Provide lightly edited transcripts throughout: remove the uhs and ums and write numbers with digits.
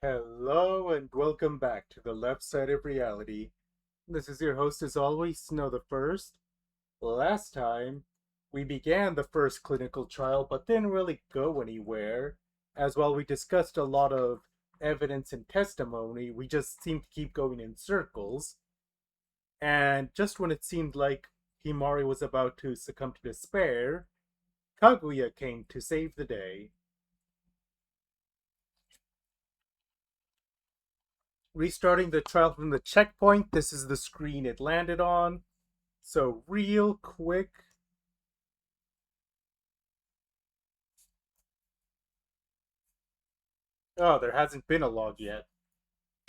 Hello and welcome back to the left side of reality. This is your host as always, Snow the First. Last time, we began the first clinical trial but didn't really go anywhere. As while we discussed a lot of evidence and testimony, we just seemed to keep going in circles. And just when it seemed like Himari was about to succumb to despair, Kaguya came to save the day. Restarting the trial from the checkpoint, this is the screen it landed on. So real quick. Oh, there hasn't been a log yet.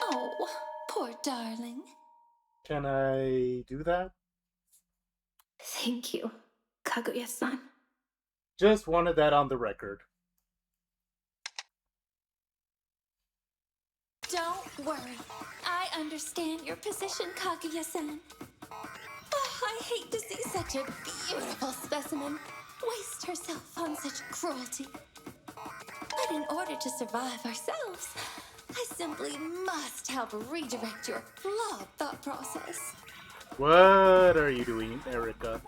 Oh, poor darling. Can I do that? Thank you, Kaguya-san. Just wanted that on the record. Don't worry. I understand your position, Kaguya-san. Oh, I hate to see such a beautiful specimen waste herself on such cruelty. But in order to survive ourselves, I simply must help redirect your flawed thought process. What are you doing, Erica?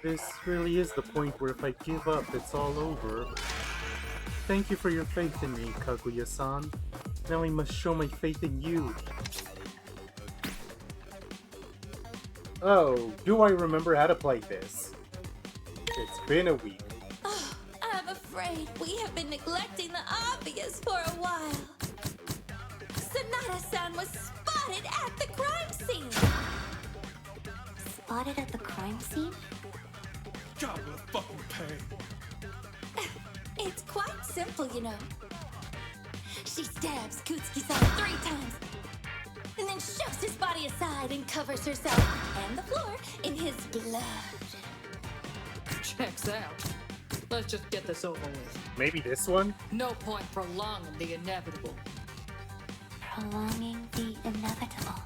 This really is the point where if I give up, it's all over. Thank you for your faith in me, Kaguya-san. Now I must show my faith in you. Oh, do I remember how to play this? It's been a week. Oh, I'm afraid we have been neglecting the obvious for a while. Sonata-san was spotted at the crime scene. Spotted at the crime scene? God will fucking pay. It's quite simple, you know. She stabs Kutsuki-san 3 times, and then shoves his body aside and covers herself and the floor in his blood. Checks out. Let's just get this over with. Maybe this one? No point prolonging the inevitable. Prolonging the inevitable.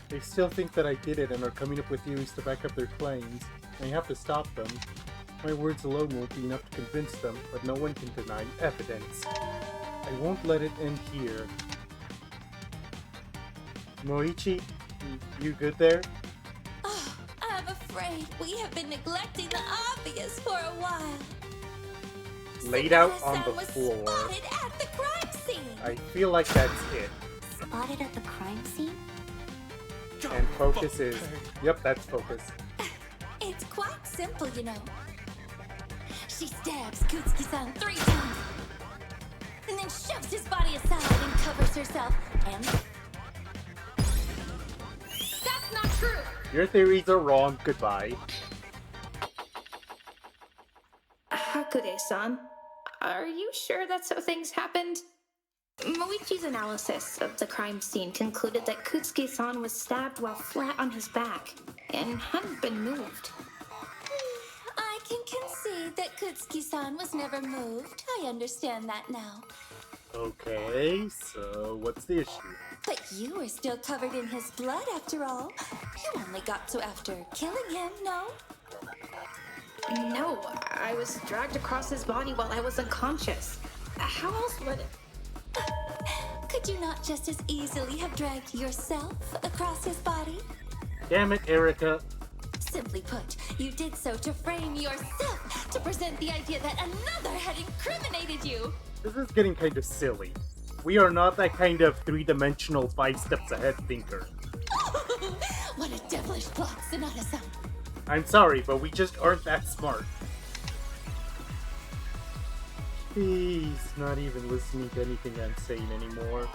They still think that I did it and are coming up with theories to back up their claims. I have to stop them. My words alone won't be enough to convince them, but no one can deny evidence. I won't let it end here. Moichi, you good there? Oh, I'm afraid we have been neglecting the obvious for a while. Laid out on Sonata-san the was floor. spotted at the crime scene. I feel like that's it. Spotted at the crime scene? God And will focus fucking is... pay. Yep, that's focus. It's quite simple, you know. She stabs Kutsuki-san 3 times, and then shoves his body aside and covers herself and... That's not true! Your theories are wrong. Goodbye. Hakude-san, are you sure that's how things happened? Moichi's analysis of the crime scene concluded that Kutsuki-san was stabbed while flat on his back and hadn't been moved. I can concede that Kutsuki-san was never moved. I understand that now. Okay, so what's the issue? But you were still covered in his blood after all. You only got to after killing him, no? No, I was dragged across his body while I was unconscious. How else would it? Could you not just as easily have dragged yourself across his body? Damn it, Erica. Simply put, you did so to frame yourself, to present the idea that another had incriminated you. This is getting kind of silly. We are not that kind of three-dimensional, 5 steps ahead thinker. What a devilish plot, Sonata-san. I'm sorry, but we just aren't that smart. He's not even listening to anything I'm saying anymore.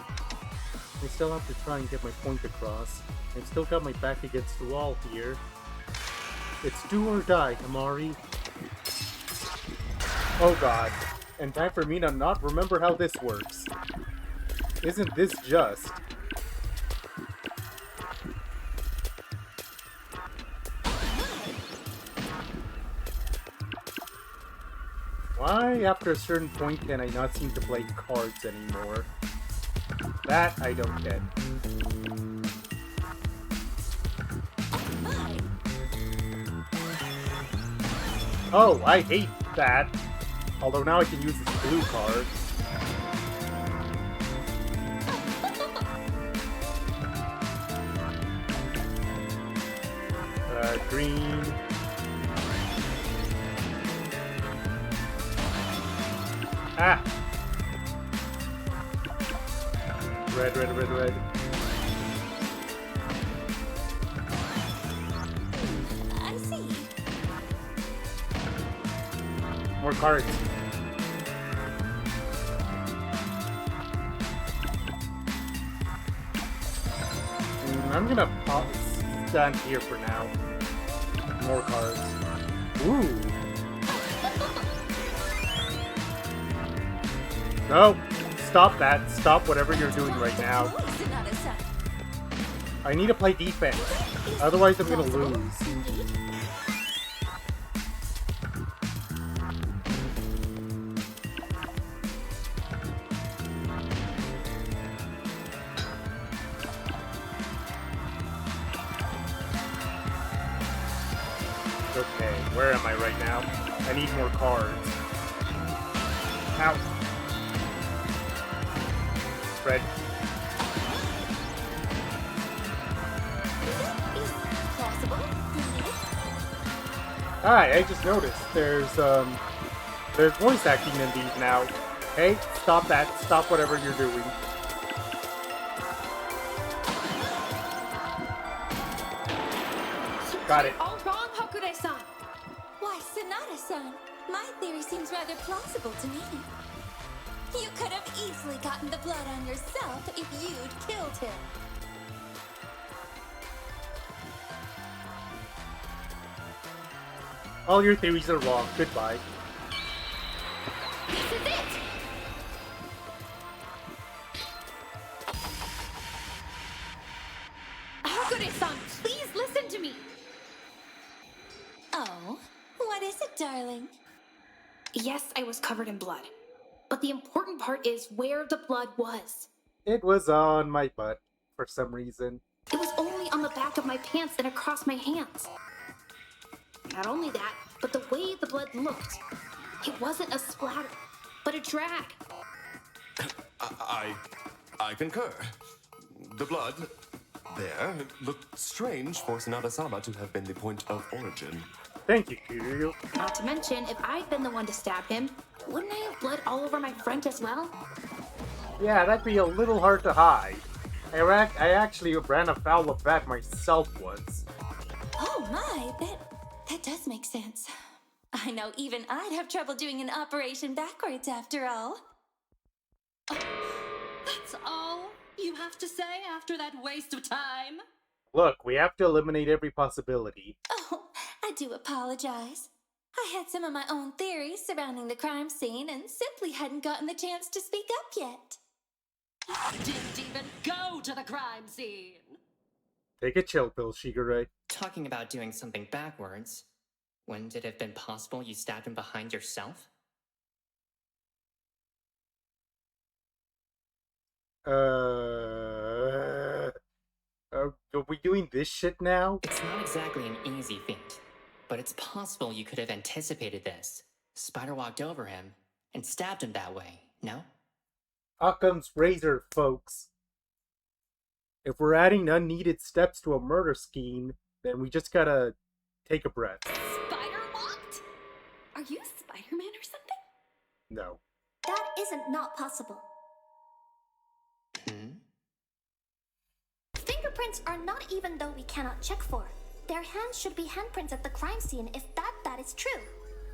I still have to try and get my point across. I've still got my back against the wall here. It's do or die, Himari. Oh god. And time for me to not remember how this works. Isn't this just? Why, after a certain point, can I not seem to play cards anymore? That I don't get. Oh, I hate that. Although now I can use this blue card. Green. Ah! Red, red, red, red. I see. More cards. I'm gonna stand here for now. More cards. Ooh. No! Stop that. Stop whatever you're doing right now. I need to play defense. Otherwise I'm gonna lose. Okay, where am I right now? I need more cards. Ow. Red. Hi, I just noticed there's voice acting in these now. Hey, stop that. Stop whatever you're doing. Got it. All wrong, Hakude-san. Why, Sonata-san, my theory seems rather plausible to me. You could have easily gotten the blood on yourself if you'd killed him. All your theories are wrong. Goodbye. This is it! Hakude-san, please listen to me! Oh, what is it, darling? Yes, I was covered in blood. But the important part is where the blood was. It was on my butt for some reason. It was only on the back of my pants and across my hands. Not only that, but the way the blood looked. It wasn't a splatter, but a drag. I concur. The blood there looked strange for Sonata-sama to have been the point of origin. Thank you, Kiryu. Not to mention, if I'd been the one to stab him, wouldn't I have blood all over my front as well? Yeah, that'd be a little hard to hide. I actually ran afoul of that myself once. Oh my, that does make sense. I know even I'd have trouble doing an operation backwards after all. That's all you have to say after that waste of time? Look, we have to eliminate every possibility. Oh, I do apologize. I had some of my own theories surrounding the crime scene and simply hadn't gotten the chance to speak up yet. Didn't even go to the crime scene. Take a chill pill, Shigure. Talking about doing something backwards, wouldn't it have been possible you stabbed him behind yourself? Are we doing this shit now? It's not exactly an easy feat, but it's possible you could have anticipated this, spider walked over him, and stabbed him that way, no? Occam's razor, folks. If we're adding unneeded steps to a murder scheme, then we just gotta take a breath. Spider walked? Are you Spider-Man or something? No. That isn't not possible. Hmm? Fingerprints are not even though we cannot check for. Their hands should be handprints at the crime scene if that is true.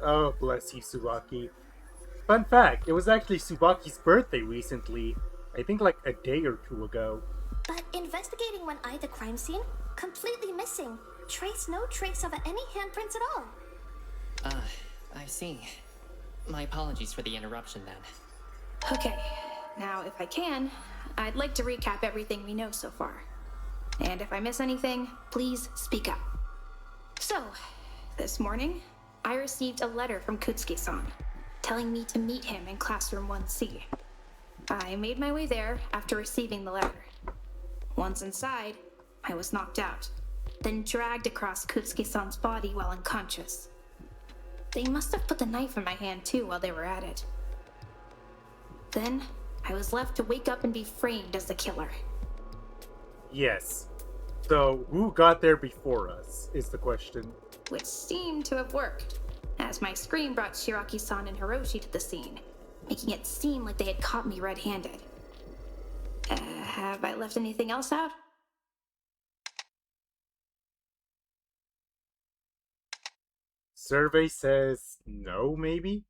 Oh, bless you, Tsubaki. Fun fact, it was actually Tsubaki's birthday recently. I think like a day or two ago. But investigating when I the crime scene, completely missing. No trace of any handprints at all. I see. My apologies for the interruption then. Okay, now if I can, I'd like to recap everything we know so far. And if I miss anything, please speak up. So, this morning, I received a letter from Kutsuki-san, telling me to meet him in classroom 1C. I made my way there after receiving the letter. Once inside, I was knocked out, then dragged across Kutsuki-san's body while unconscious. They must have put the knife in my hand too while they were at it. Then, I was left to wake up and be framed as the killer. Yes. So, who got there before us, is the question. which seemed to have worked, as my scream brought Shiraki-san and Hiroshi to the scene, making it seem like they had caught me red-handed. Have I left anything else out? Survey says no, maybe?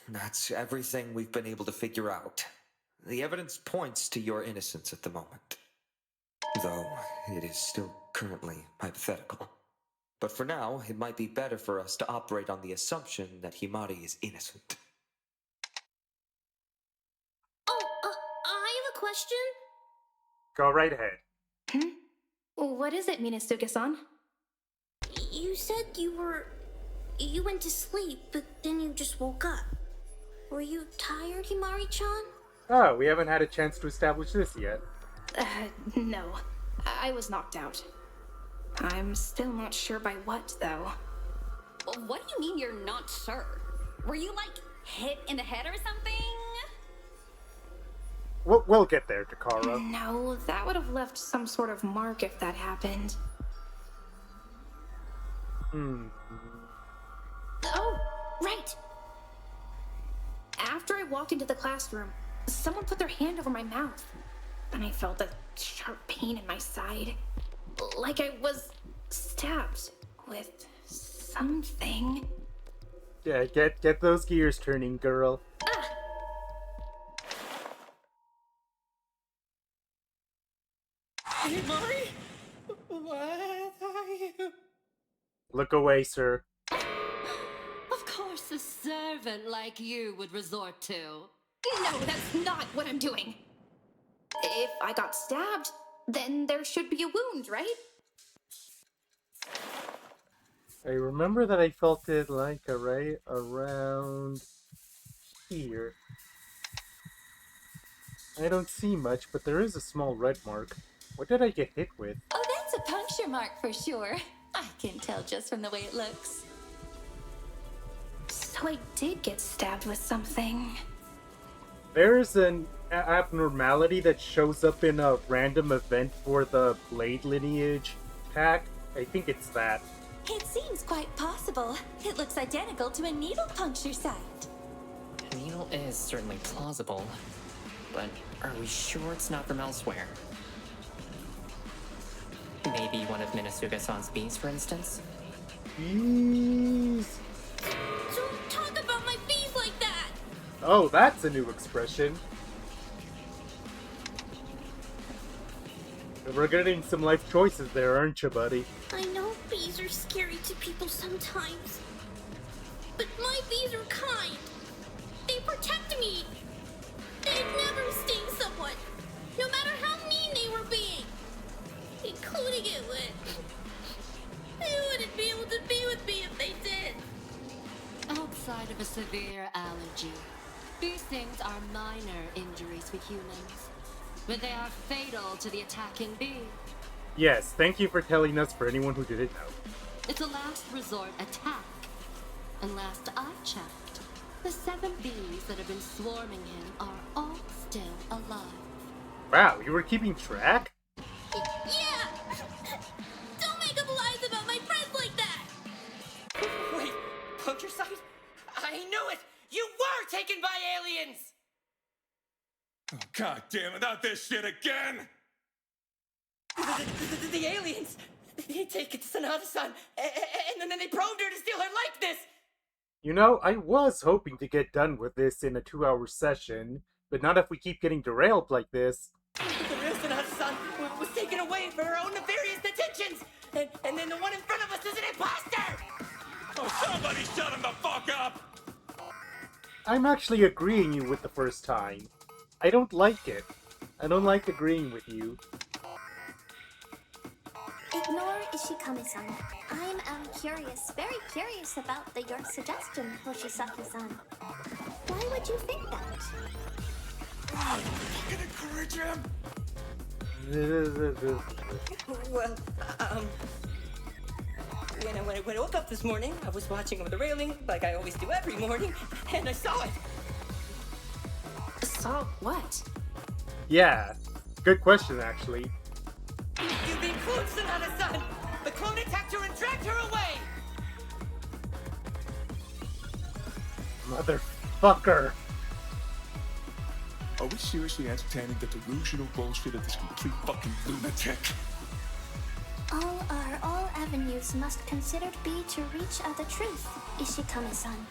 That's everything we've been able to figure out. The evidence points to your innocence at the moment. Though it is still currently hypothetical. But for now, it might be better for us to operate on the assumption that Himari is innocent. Oh, I have a question. Go right ahead. What is it, Minasuke-san? You said you went to sleep, but then you just woke up. Were you tired, Himari-chan? Oh, we haven't had a chance to establish this yet. No. I was knocked out. I'm still not sure by what, though. What do you mean you're not sure? Were you, like, hit in the head or something? We'll get there, Takara. No, that would have left some sort of mark if that happened. Oh, right! After I walked into the classroom, someone put their hand over my mouth, and I felt a sharp pain in my side. Like I was stabbed with something. Yeah, get those gears turning, girl. Himari? What are you? Look away, sir. Of course a servant like you would resort to. No, that's not what I'm doing. If I got stabbed, then there should be a wound, right? I remember that I felt it like right around here. I don't see much, but there is a small red mark. What did I get hit with? Oh, that's a puncture mark for sure. I can tell just from the way it looks. So I did get stabbed with something. There's an abnormality that shows up in a random event for the Blade Lineage pack. I think it's that. It seems quite possible. It looks identical to a needle puncture site. The needle is certainly plausible, but are we sure it's not from elsewhere? Maybe one of Minasuke-san's bees, for instance? Bees. Don't talk about my bees like that! Oh, that's a new expression. We're getting some life choices there, aren't you, buddy? I know bees are scary to people sometimes. But my bees are kind. They protect me. They'd never sting someone, no matter how mean they were being. Including it would. They wouldn't be able to be with me if they did. Outside of a severe allergy, bee stings are minor injuries for humans, but they are fatal to the attacking bee. Yes, thank you for telling us for anyone who didn't know. It's a last resort attack. And last I checked, the 7 bees that have been swarming him are all still alive. Wow, you were keeping track? Yeah! Don't make up lies about my friends like that! Wait, puncture site? I knew it! You were taken by aliens! Oh, God damn it, not this shit again! The aliens! They take it to Sanada-san, and then they probed her to steal her likeness! You know, I was hoping to get done with this in a 2-hour session, but not if we keep getting derailed like this. The real Sanada-san was taken away for her own nefarious intentions! And then the one in front of us is an imposter! Oh, somebody shut him the fuck up! I'm actually agreeing you with the first time. I don't like it. I don't like agreeing with you. Ignore Ishikami-san. I'm curious, very curious about your suggestion, Hoshisaki-san. Why would you think that? Fucking encourage him! Well, when I woke up this morning, I was watching over the railing, like I always do every morning, and I saw it! Saw what? Yeah, Good question, actually. You've been cloned, Sonata-san! The clone attacked her and dragged her away! Motherfucker! Are we seriously entertaining the delusional bullshit of this complete fucking lunatic? All avenues must considered be to reach the truth, Ishikami-san.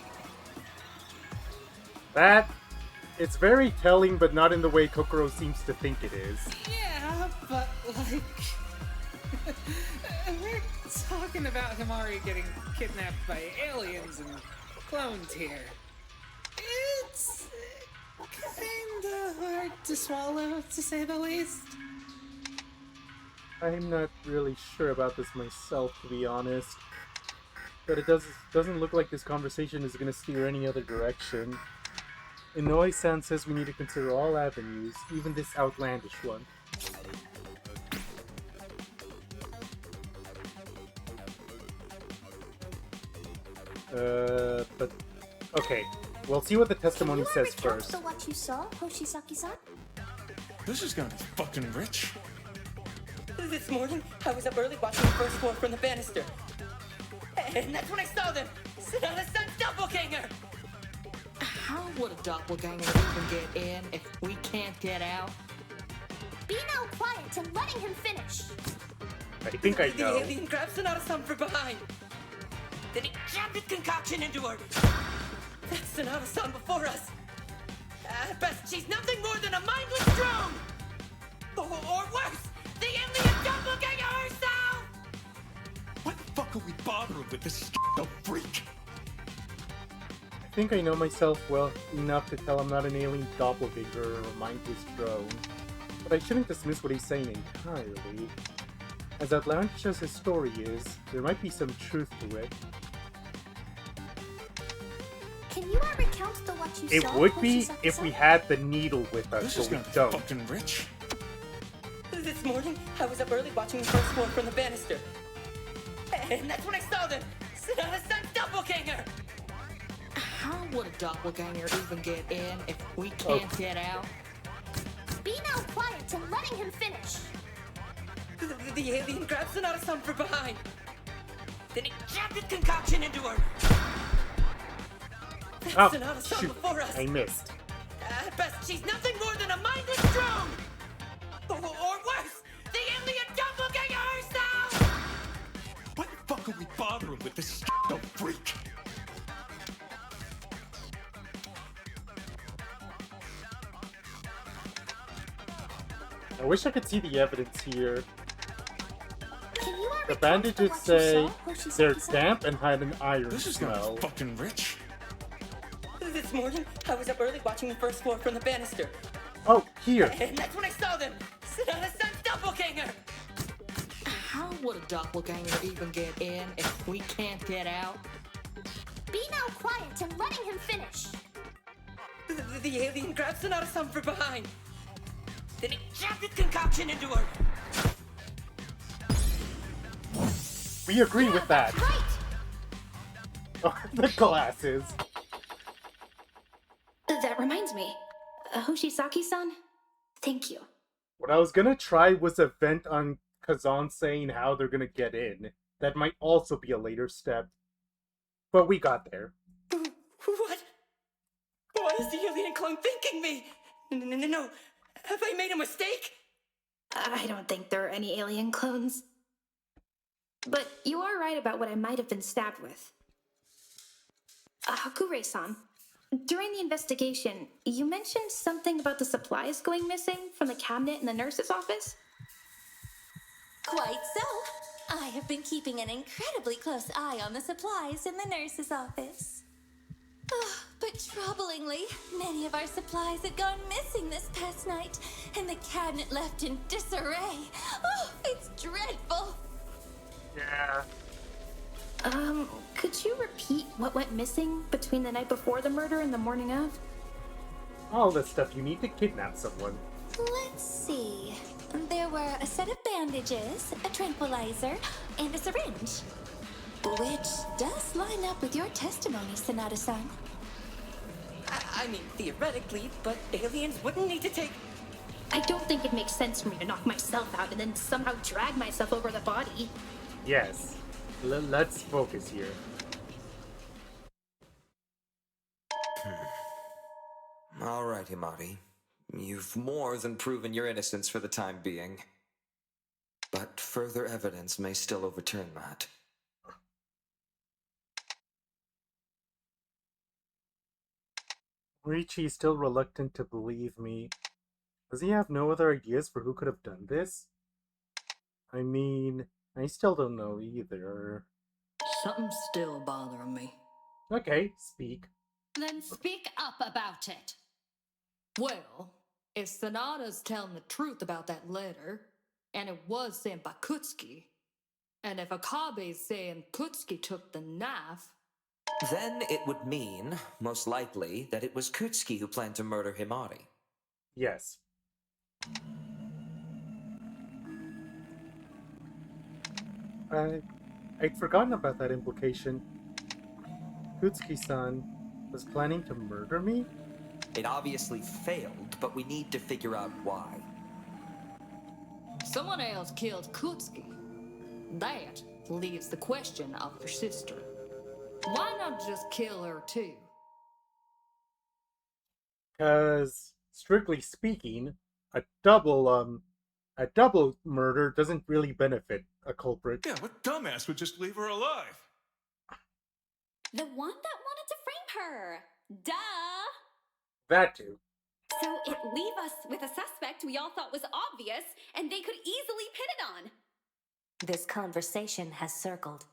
That... It's very telling, but not in the way Kokoro seems to think it is. Yeah, but like... we're talking about Himari getting kidnapped by aliens and cloned here. It's kinda hard to swallow, to say the least. I'm not really sure about this myself, to be honest. But it doesn't look like this conversation is going to steer any other direction. Inoue-san says we need to consider all avenues, even this outlandish one. But... Okay, we'll see what the testimony says first. What you saw, Hoshisaki-san? This is gonna be fucking rich. This morning, I was up early watching the first floor from the banister. And that's when I saw them! Sonata-san's doppelganger! How would a doppelganger even get in if we can't get out? Be now quiet and letting him finish. I think I know. The alien grabbed Sonata-san from behind. Then he jammed his concoction into her. That's Sonata-san before us. At best, she's nothing more than a mindless drone! Or worse, the alien doppelganger herself! What the fuck are we bothering with this freak? I think I know myself well enough to tell I'm not an alien doppelganger or a mindless drone. But I shouldn't dismiss what he's saying entirely. As outlandish as his story is, there might be some truth to it. Can you recount what you It saw, would be Hoshisaki-san? if we had the needle with us, This but is we gonna be don't. fucking rich. This morning, I was up early watching the first floor from the banister. And that's when I saw them! Sonata-san's doppelganger! How would a doppelganger even get in if we can't get out? Be now quiet and letting him finish. The alien grabbed Sonata-san from behind. Then he jammed his concoction into her. That's Oh, Sonata-san shoot. before us. I missed. At best, she's nothing more than a mindless drone! Or worse, the alien doppelganger herself! What the fuck are we bothering with this freak? I wish I could see the evidence here. Can you The recount bandages what you say saw, Hoshisaki-san? they're damp and had an iron This is gonna smell. be fucking rich. This morning, I was up early watching the first floor from the banister. Oh, here! And that's when I saw them! Sonata-san's doppelganger! How would a doppelganger even get in if we can't get out? Be now quiet and letting him finish. The alien grabbed Sonata-san from behind. Then he jammed his concoction into her. We agree with that. Right. Oh, the glasses. That reminds me. Hoshisaki-san? Thank you. What I was gonna try was a vent on Kazan saying how they're gonna get in. That might also be a later step. But we got there. What? What is the alien clone thinking me? No. Have I made a mistake? I don't think there are any alien clones. But you are right about what I might have been stabbed with. Hakure-san, during the investigation, you mentioned something about the supplies going missing from the cabinet in the nurse's office? Quite so. I have been keeping an incredibly close eye on the supplies in the nurse's office. But troublingly, many of our supplies had gone missing this past night, and the cabinet left in disarray. Oh, it's dreadful. Yeah. Could you repeat what went missing between the night before the murder and the morning of? All the stuff you need to kidnap someone. Let's see. There were a set of bandages, a tranquilizer, and a syringe. Which does line up with your testimony, I mean, theoretically, but aliens wouldn't need to take... I don't think it makes sense for me to knock myself out and then somehow drag myself over the body. Yes. Let's focus here. All right, Himari. You've more than proven your innocence for the time being. But further evidence may still overturn that. Richi's still reluctant to believe me. Does he have no other ideas for who could have done this? I mean, I still don't know either. Something's still bothering me. Okay, speak. Then speak up about it. Well, if Sanada's telling the truth about that letter, and it was sent by Kutsuki, and if Akabe's saying Kutsuki took the knife, Then it would mean, most likely, that it was Kutsuki who planned to murder Himari. Yes. I'd forgotten about that implication. Kutsuki-san was planning to murder me? It obviously failed, but we need to figure out why. someone else killed Kutsuki. That leaves the question of your sister. Why not just kill her too? Because, strictly speaking, a double murder doesn't really benefit a culprit. Yeah, what dumbass would just leave her alive? The one that wanted to frame her. Duh! That too. So it leave us with a suspect we all thought was obvious and they could easily pin it on. This conversation has circled.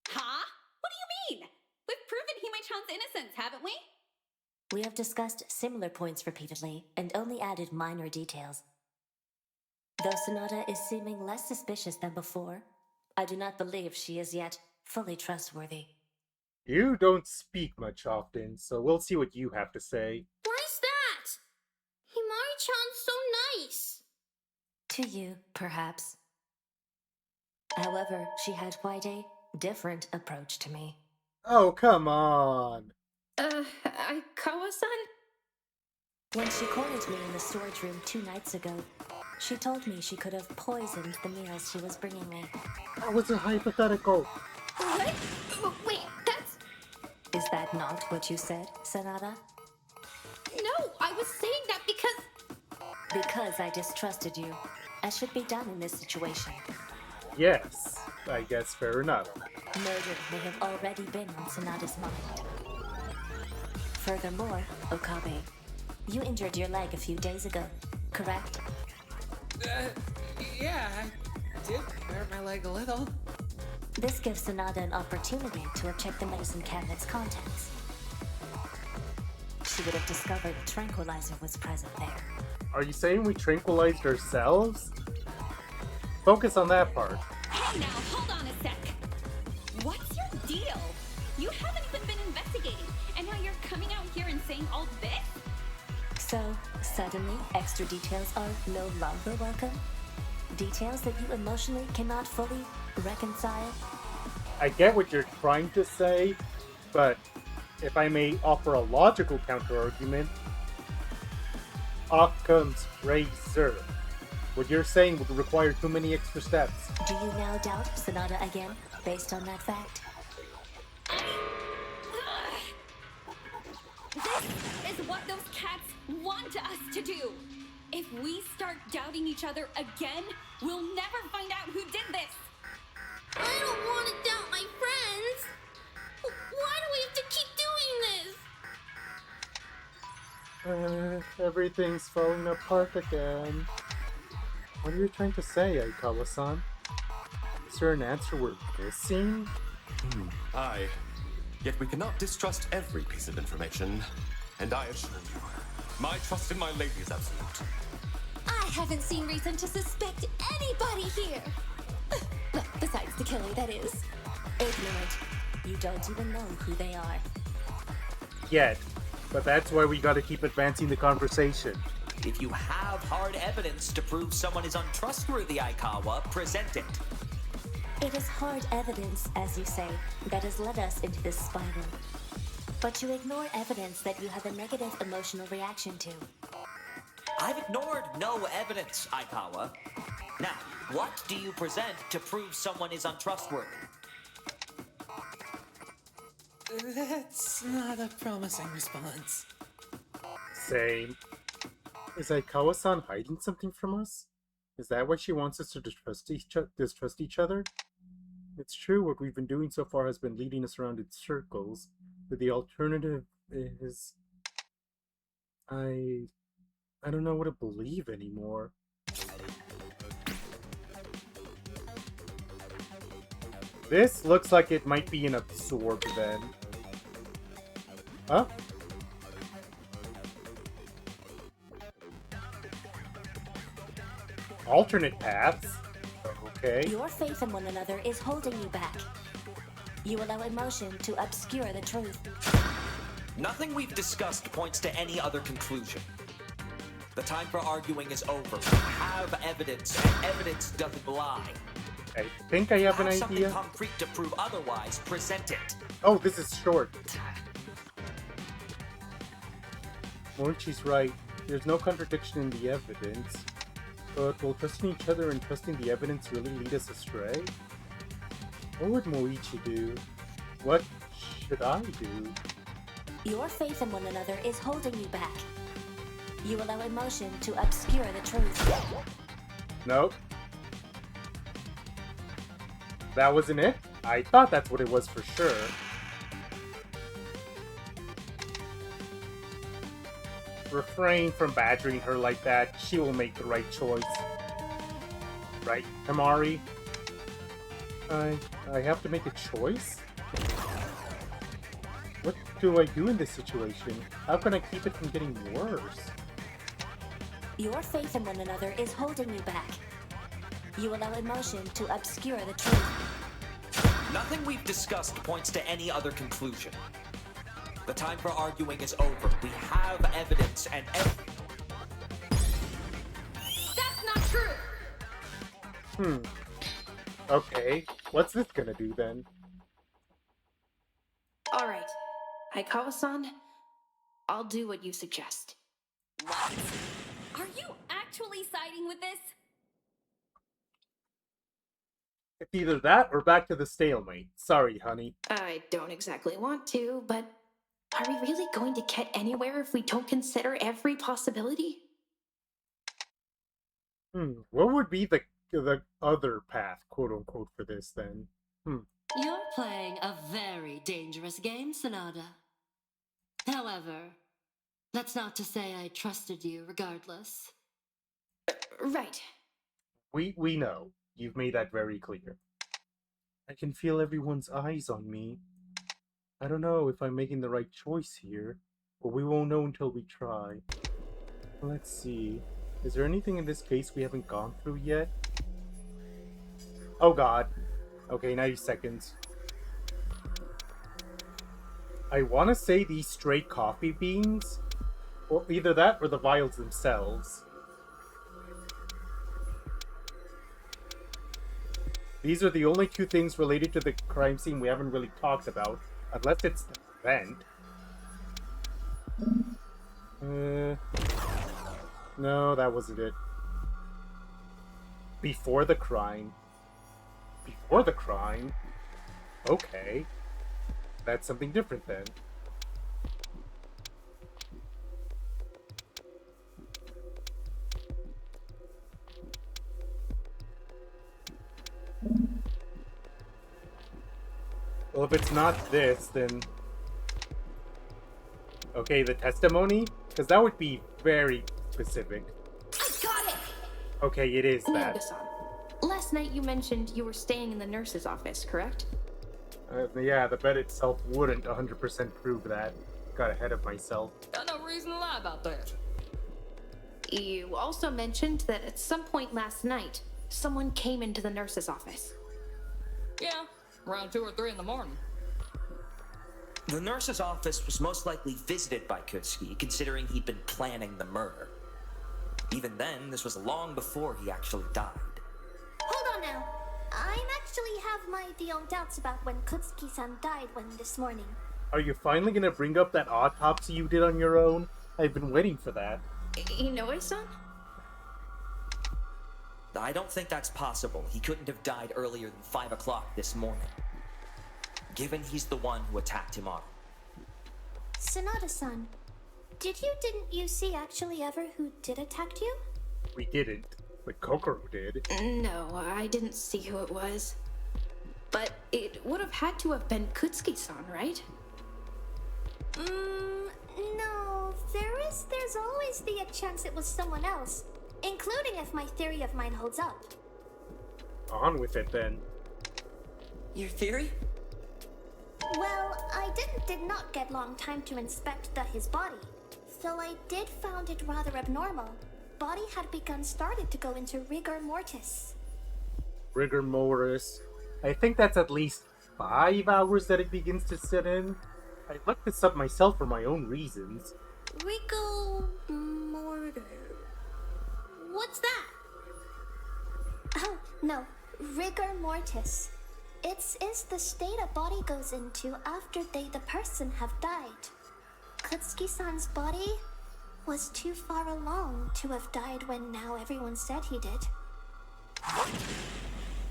Huh? What do you mean? We've proven Hime-chan's innocence, haven't we? We have discussed similar points repeatedly and only added minor details. Though Sonata is seeming less suspicious than before, I do not believe she is yet fully trustworthy. You don't speak much often, so we'll see what you have to say. Why's that? Himari-chan's so nice. To you, perhaps. However, she had quite a different approach to me. Oh, come on! Aikawa-san? When she cornered me in the storage room 2 nights ago, she told me she could have poisoned the meals she was bringing me. That was a hypothetical. What? Wait, that's... Is that not what you said, Sanada? No, I was saying that because... Because I distrusted you, as should be done in this situation. Yes, I guess fair enough. Murder may have already been on Sonata's mind. Furthermore, Okabe, you injured your leg a few days ago, correct? Yeah, I did hurt my leg a little. This gives Sanada an opportunity to have checked the medicine cabinet's contents. She would have discovered a tranquilizer was present there. Are you saying we tranquilized ourselves? Focus on that part. Hey now, hold on a sec. What's your deal? You haven't even been investigating, and now you're coming out here and saying all this? So, suddenly, extra details are no longer welcome? Details that you emotionally cannot fully reconcile? I get what you're trying to say, but if I may offer a logical counter-argument, Occam's razor. What you're saying would require too many extra steps. Do you now doubt Sanada again, based on that fact? This is what those cats want us to do. If we start doubting each other again, we'll never find out who did this. I don't want to doubt my friends. Why do we have to keep doing this? Everything's falling apart again. What are you trying to say, Aikawa-san? Is there an answer we're missing? Aye. Yet we cannot distrust every piece of information. And I assure you, my trust in my lady is absolute. I haven't seen reason to suspect anybody here. Besides the Kelly, that is. Ignorant. You don't even know who they are. Yet. But that's why we gotta keep advancing the conversation. If you have hard evidence to prove someone is untrustworthy, Aikawa, present it. It is hard evidence, as you say, that has led us into this spiral. But you ignore evidence that you have a negative emotional reaction to. I've ignored no evidence, Aikawa. Now, what do you present to prove someone is untrustworthy? That's not a promising response. Same. Is Aikawa-san hiding something from us? Is that why she wants us to distrust each other? It's true, what we've been doing so far has been leading us around in circles, but the alternative is... I don't know what to believe anymore. This looks like it might be an absorb then. Huh? Alternate paths? Okay. Your faith in one another is holding you back. You allow emotion to obscure the truth. Nothing we've discussed points to any other conclusion. The time for arguing is over. We have evidence, and evidence doesn't lie. I think I have an something idea. concrete to prove otherwise, present it. Oh, this is short. Monchi's right. There's no contradiction in the evidence. But will trusting each other and trusting the evidence really lead us astray? What would Moichi do? What should I do? Your faith in one another is holding you back. You allow emotion to obscure the truth. Nope. That wasn't it? I thought that's what it was for sure. Refrain from badgering her like that. She will make the right choice. Right, Himari? I have to make a choice? What do I do in this situation? How can I keep it from getting worse? Your faith in one another is holding you back. You allow emotion to obscure the truth. Nothing we've discussed points to any other conclusion. The time for arguing is over. We have evidence and That's not true! Okay, what's this gonna do then? Alright. Aikawa-san, I'll do what you suggest. What? Are you actually siding with this? It's either that or back to the stalemate. Sorry, honey. I don't exactly want to, but are we really going to get anywhere if we don't consider every possibility? What would be the other path, quote unquote, for this then? You're playing a very dangerous game, Sonata. However, that's not to say I trusted you regardless. Right. We know. You've made that very clear. I can feel everyone's eyes on me. I don't know if I'm making the right choice here, but we won't know until we try. Let's see. Is there anything in this case we haven't gone through yet? Oh god. Okay, 90 seconds. I want to say these stray coffee beans, or either that or the vials themselves. These are the only two things related to the crime scene we haven't really talked about, unless it's the vent. No, that wasn't it. Before the crime. Before the crime? Okay. That's something different then. Well, if it's not this, then... Okay, the testimony? Because that would be very specific. I got it! Okay, it is that. Naga-san, last night you mentioned you were staying in the nurse's office, correct? Yeah, the bed itself wouldn't 100% prove that. Got ahead of myself. Got no reason to lie about that. You also mentioned that at some point last night, someone came into the nurse's office. Yeah, around 2 or 3 in the morning. The nurse's office was most likely visited by Kutsuki, considering he'd been planning the murder. Even then, this was long before he actually died. Hold on now. I actually have my own doubts about when Kutsuki-san died this morning. Are you finally gonna bring up that autopsy you did on your own? I've been waiting for that. Inoue-san? I don't think that's possible. He couldn't have died earlier than 5 o'clock this morning. Given he's the one who attacked Himaru. Sonata-san, didn't you see actually ever who did attack you? We didn't, but Kokoro did. No, I didn't see who it was. But it would have had to have been Kutsuki-san, right? No. There's always the chance it was someone else, including if my theory of mine holds up. On with it then. Your theory? Well, I did not get long time to inspect his body, so I did found it rather abnormal. Body had started to go into rigor mortis. Rigor mortis. I think that's at least 5 hours that it begins to set in. I looked this up myself for my own reasons. Rigor mortis. What's that? Oh, no. Rigor mortis. Is the state a body goes into after the person have died. Kutsuki-san's body was too far along to have died when now everyone said he did.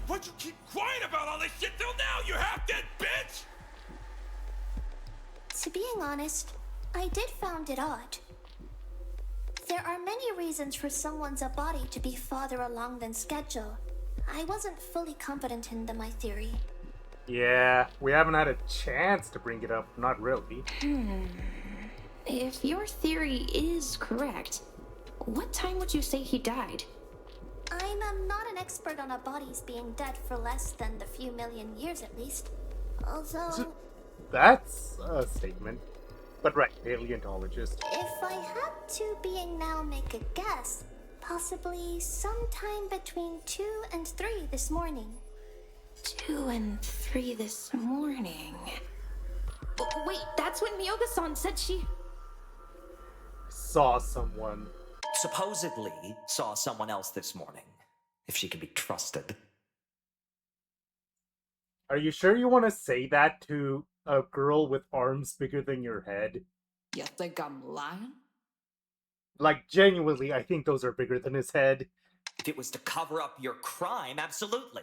What'd you keep quiet about all this shit till now, you half-dead bitch? To being honest, I did found it odd. There are many reasons for someone's body to be farther along than schedule. I wasn't fully confident in my theory. Yeah, we haven't had a chance to bring it up, not really. If your theory is correct, what time would you say he died? I'm not an expert on bodies being dead for less than the few million years at least. Although... That's a statement. But right, paleontologist. If I had to now make a guess, possibly sometime between 2 and 3 this morning. 2 and 3 this morning. Wait, that's when Miyoga-san said she... Saw someone. Supposedly saw someone else this morning, if she can be trusted. Are you sure you want to say that to a girl with arms bigger than your head? You think I'm lying? Like, genuinely, I think those are bigger than his head. If it was to cover up your crime, absolutely.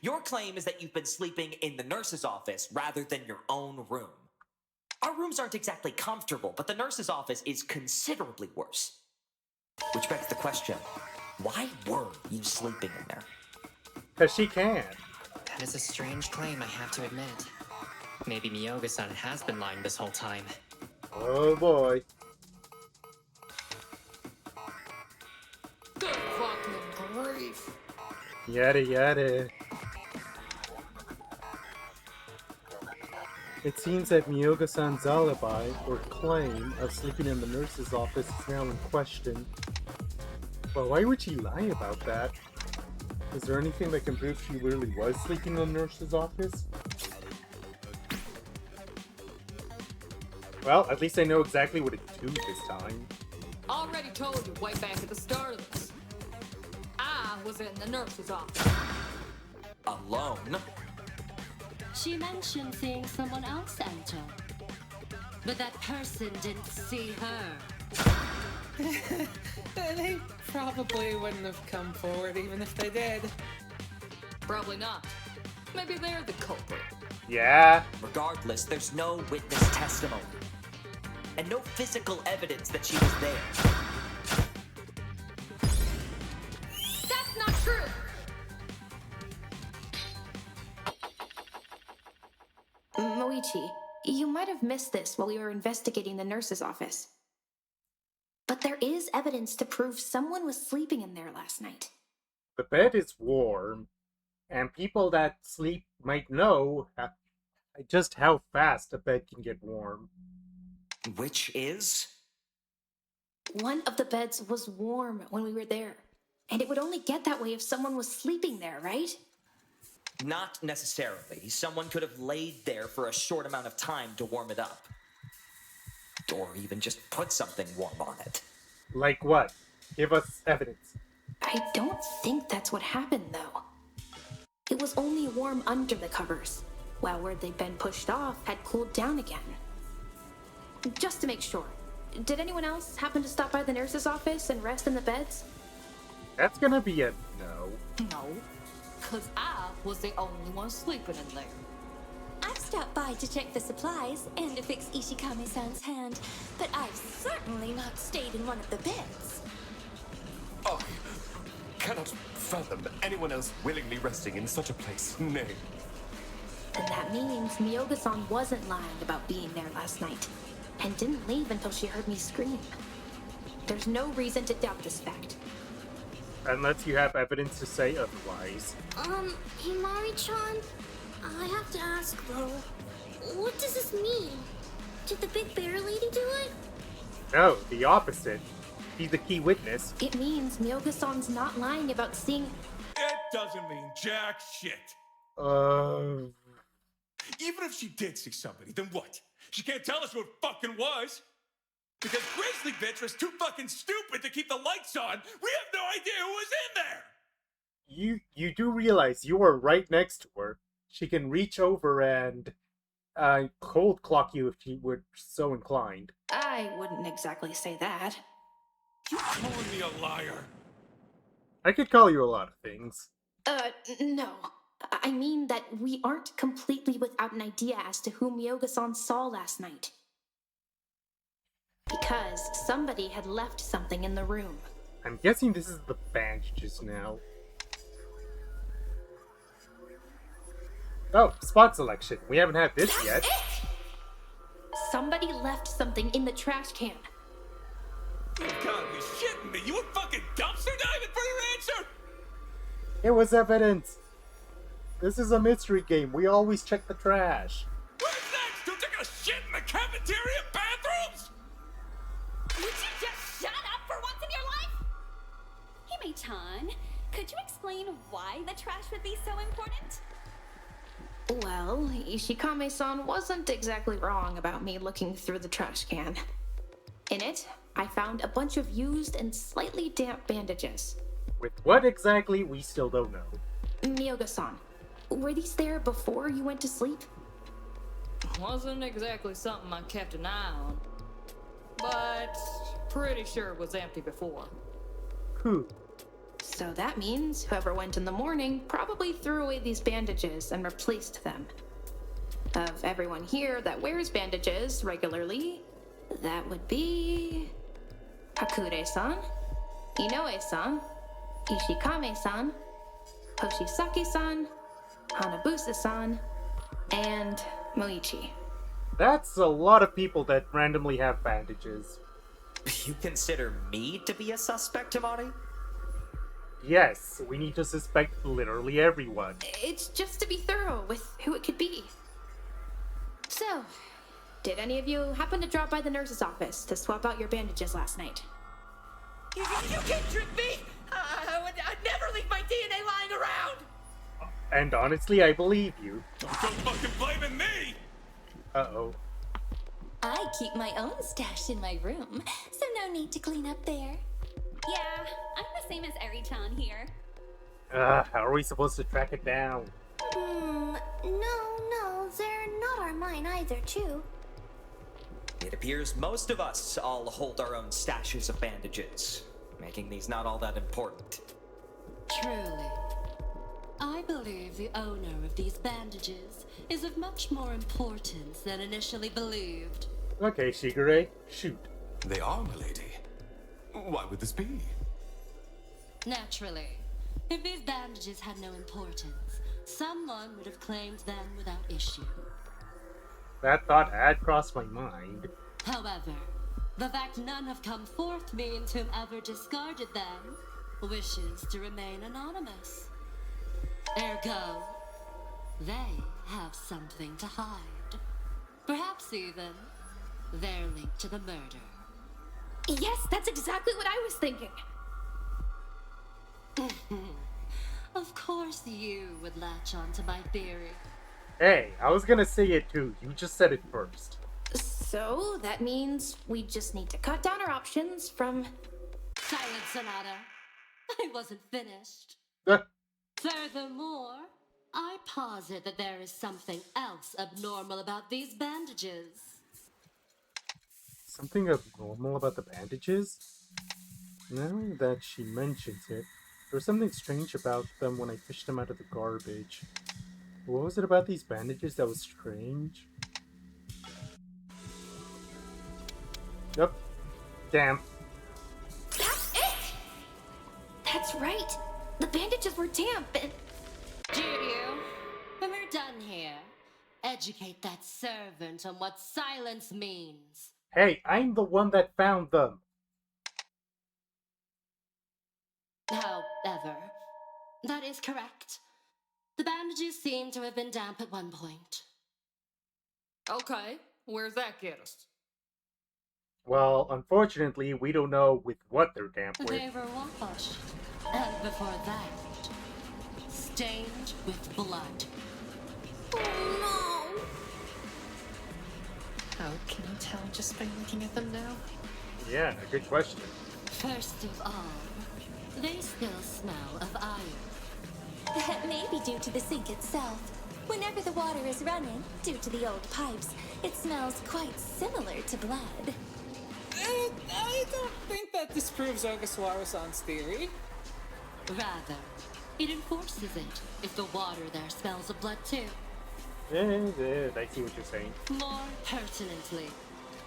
Your claim is that you've been sleeping in the nurse's office rather than your own room. Our rooms aren't exactly comfortable, but the nurse's office is considerably worse. Which begs the question, why were you sleeping in there? Because she can. That is a strange claim, I have to admit. Maybe Miyoga-san has been lying this whole time. Oh boy. Good fucking grief. Yada yada. It seems that Miyoga-san's alibi, or claim, of sleeping in the nurse's office is now in question. But why would she lie about that? Is there anything that can prove she really was sleeping in the nurse's office? Well, at least I know exactly what to do this time. Already told you way back at the start of this. I was in the nurse's office. Alone? She mentioned seeing someone else enter. But that person didn't see her. They probably wouldn't have come forward even if they did. Probably not. Maybe they're the culprit. Yeah. Regardless, there's no witness testimony. And no physical evidence that she was there. That's not true! Moichi, you might have missed this while we were investigating the nurse's office. But there is evidence to prove someone was sleeping in there last night. The bed is warm, and people that sleep might know just how fast a bed can get warm. Which is? One of the beds was warm when we were there. And it would only get that way if someone was sleeping there, right? Not necessarily. Someone could have laid there for a short amount of time to warm it up. Or even just put something warm on it. Like what? Give us evidence. I don't think that's what happened, though. It was only warm under the covers, while where they'd been pushed off had cooled down again. Just to make sure, did anyone else happen to stop by the nurse's office and rest in the beds? That's gonna be a no. No, because I was the only one sleeping in there. I've stopped by to check the supplies and to fix Ishikami-san's hand, but I've certainly not stayed in one of the beds. I cannot fathom anyone else willingly resting in such a place. Nay. Then that means Miyoga-san wasn't lying about being there last night, and didn't leave until she heard me scream. There's no reason to doubt this fact. Unless you have evidence to say otherwise. Himari-chan, I have to ask though, what does this mean? Did the big bear lady do it? No, the opposite. She's the key witness. It means Miyoga-san's not lying about seeing... It doesn't mean jack shit. Even if she did see somebody, then what? She can't tell us who it fucking was. Because Grizzly Bitch was too fucking stupid to keep the lights on. We have no idea who was in there. You do realize you are right next to her. She can reach over and cold clock you if she were so inclined. I wouldn't exactly say that. You calling me a liar? I could call you a lot of things. No. I mean that we aren't completely without an idea as to who Miyoga-san saw last night. Because somebody had left something in the room. I'm guessing this is the bandages now. Oh, spot selection. We haven't had this yet. Somebody left something in the trash can. You gotta be shitting me. You were fucking dumpster diving for your answer? It was evidence. This is a mystery game. We always check the trash. Where's next? You took a shit in the cafeteria bathrooms? Would you just shut up for once in your life? Hime-chan, could you explain why the trash would be so important? Well, Ishikame-san wasn't exactly wrong about me looking through the trash can. In it, I found a bunch of used and slightly damp bandages. With what exactly, we still don't know. Miyoga-san, were these there before you went to sleep? Wasn't exactly something I kept an eye on. But pretty sure it was empty before. Who? So that means whoever went in the morning probably threw away these bandages and replaced them. Of everyone here that wears bandages regularly, that would be... Hakure-san, Inoue-san, Ishikame-san, Hoshisaki-san, Hanabusa-san, and Moichi. That's a lot of people that randomly have bandages. You consider me to be a suspect, Tamari? Yes, we need to suspect literally everyone. It's just to be thorough with who it could be. So, did any of you happen to drop by the nurse's office to swap out your bandages last night? You can't trick me! I'd never leave my DNA lying around! And honestly, I believe you. Don't go fucking blaming me! Uh-oh. I keep my own stash in my room, so no need to clean up there. Yeah, I'm the same as Eri-chan here. How are we supposed to track it down? No, they're not our mine either, too. It appears most of us all hold our own stashes of bandages, making these not all that important. Truly. I believe the owner of these bandages is of much more importance than initially believed. Okay, Shigure, shoot. They are, milady. Why would this be? Naturally. If these bandages had no importance, someone would have claimed them without issue. That thought had crossed my mind. However, the fact none have come forth means whomever discarded them wishes to remain anonymous. Ergo, they have something to hide. Perhaps even they're linked to the murder. Yes, that's exactly what I was thinking. Of course you would latch on to my theory. Hey, I was gonna say it too. You just said it first. So, that means we just need to cut down our options from... Silence, Sonata. I wasn't finished. Furthermore, I posit that there is something else abnormal about these bandages. something abnormal about the bandages? Now that she mentions it, there was something strange about them when I fished them out of the garbage. What was it about these bandages that was strange? Yep. Damn. That's it! That's right. The bandages were damp and... Juju, when we're done here, educate that servant on what silence means. Hey, I'm the one that found them! However, that is correct. The bandages seem to have been damp at one point. Okay, where's that get us? Well, unfortunately, we don't know with what they're damp with. They were washed. And before that, stained with blood. Oh How can you tell just by looking at them now? Yeah, good question. First of all, they still smell of iron. That may be due to the sink itself. Whenever the water is running, due to the old pipes, it smells quite similar to blood. I don't think that disproves Ogasawara-san's theory. Rather, it enforces it if the water there smells of blood too. I see what you're saying. More pertinently,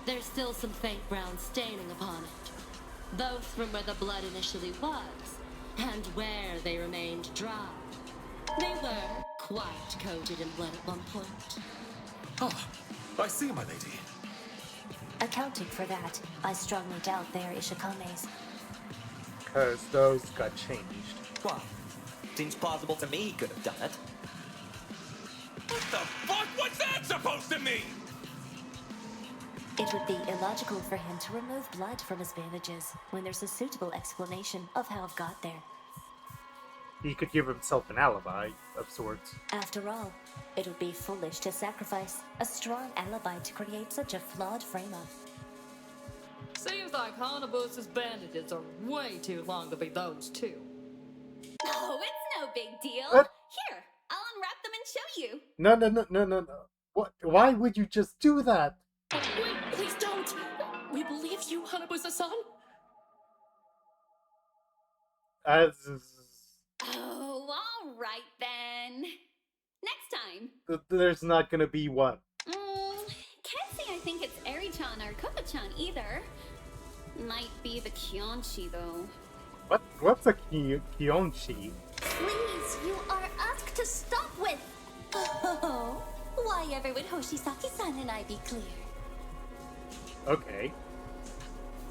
there's still some faint brown staining upon it, both from where the blood initially was and where they remained dry. They were quite coated in blood at one point. Oh, I see, my lady. Accounting for that, I strongly doubt they are Ishikame's. Because those got changed. Well, seems plausible to me he could have done it. What the fuck? What's that supposed to mean? It would be illogical for him to remove blood from his bandages when there's a suitable explanation of how it got there. He could give himself an alibi of sorts. After all, it would be foolish to sacrifice a strong alibi to create such a flawed frame-up. Seems like Hanabus's bandages are way too long to be those two. Oh, it's no big deal. What? Here, I'll unwrap them and show you. No. What? Why would you just do that? Wait, please don't! We believe you, Hanabusa-san! As Oh, all right then. Next time. there's not gonna be one. Can't say I think it's Eri-chan or Koko-chan either. Might be the Kyonchi though. What's a Kyonchi? Please, you are asked to stop with. Oh, why ever would Hoshisaki-san and I be clear? Okay.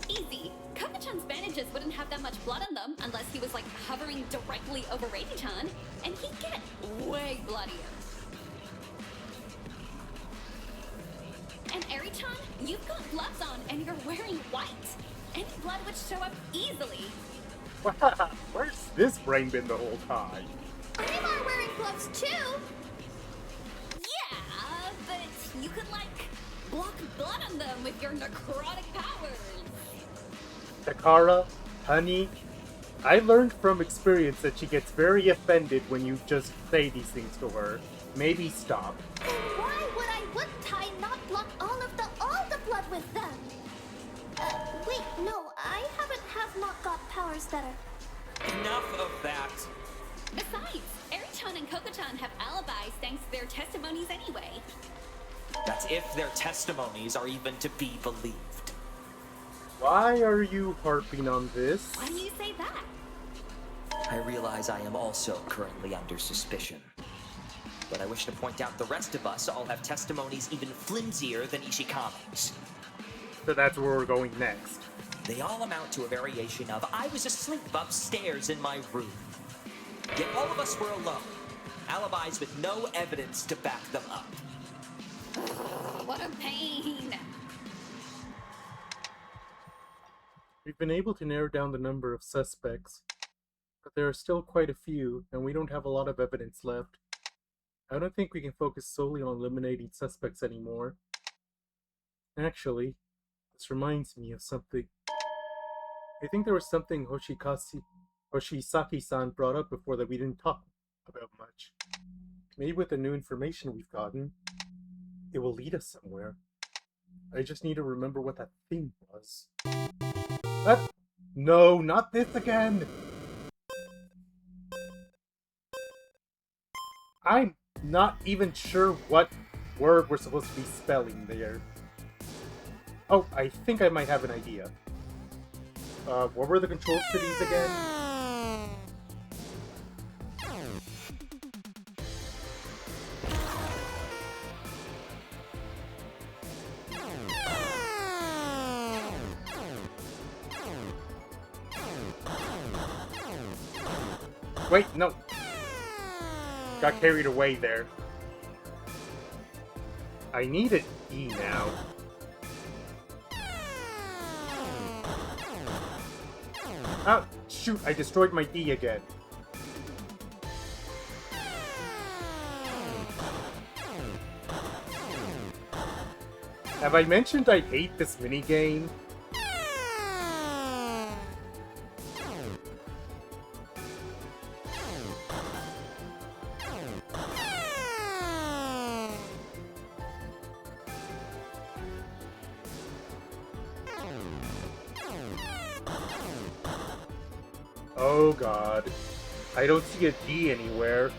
Easy. Koko-chan's bandages wouldn't have that much blood on them unless he was like hovering directly over Eri-chan, and he'd get way bloodier. And Eri-chan, you've got gloves on and you're wearing white. Any blood would show up easily. Where's this brain been the whole time? Orimar wearing gloves too. Yeah, but you could like block blood on them with your necrotic powers. Takara, honey, I learned from experience that she gets very offended when you just say these things to her. Maybe stop. Then why wouldn't I not block all the blood with them? Wait, no, I have not got powers that are... Enough of that. Besides, Eri-chan and Koko-chan have alibis thanks to their testimonies anyway. That's if their testimonies are even to be believed. Why are you harping on this? Why do you say that? I realize I am also currently under suspicion. But I wish to point out the rest of us all have testimonies even flimsier than Ishikame's. So that's where we're going next. They all amount to a variation of, I was asleep upstairs in my room. Yet all of us were alone. Alibis with no evidence to back them up. What a pain. We've been able to narrow down the number of suspects, but there are still quite a few, and we don't have a lot of evidence left. I don't think we can focus solely on eliminating suspects anymore. Actually, this reminds me of something. I think there was something Hoshisaki-san brought up before that we didn't talk about much. Maybe with the new information we've gotten, it will lead us somewhere. I just need to remember what that thing was. No, not this again! I'm not even sure what word we're supposed to be spelling there. Oh, I think I might have an idea. What were the control cities again? Wait, no. Got carried away there. I need an E now. Oh, shoot, I destroyed my D again. Have I mentioned I hate this minigame? Oh god. I don't see a D anywhere.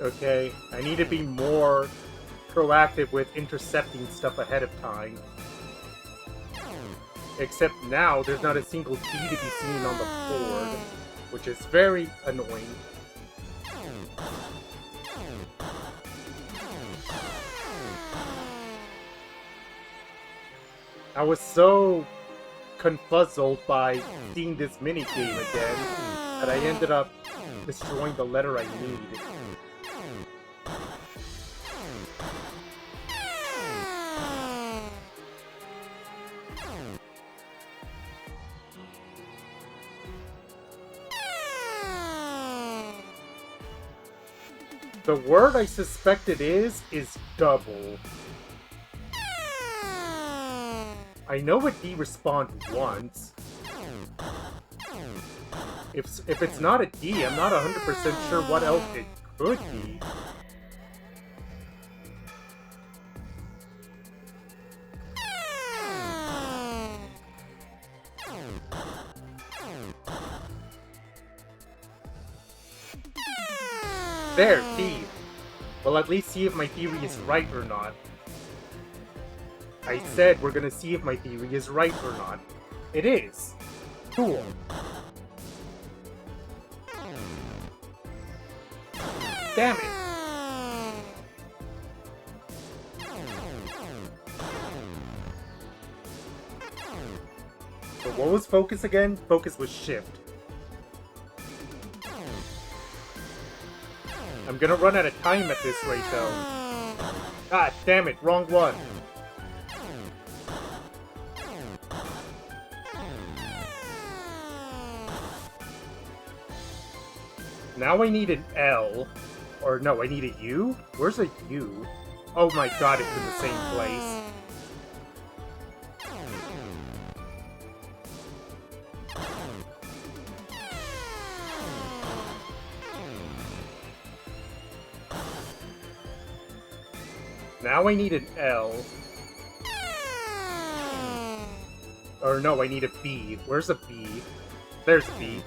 Okay, I need to be more proactive with intercepting stuff ahead of time. Except now, there's not a single D to be seen on the board, which is very annoying. I was so confuzzled by seeing this minigame again that I ended up destroying the letter I need. The word I suspect it is double. I know it despawned once. If it's not a D, I'm not 100% sure what else it could be. There, D. We'll at least see if my theory is right or not. I said we're gonna see if my theory is right or not. It is. Cool. Damn it. So what was focus again? Focus was shift. I'm gonna run out of time at this rate though. God damn it, wrong one. Now I need an L. Or no, I need a U? Where's a U? Oh my god, it's in the same place. Now I need an L. Or no, I need a B. Where's a B? There's a B.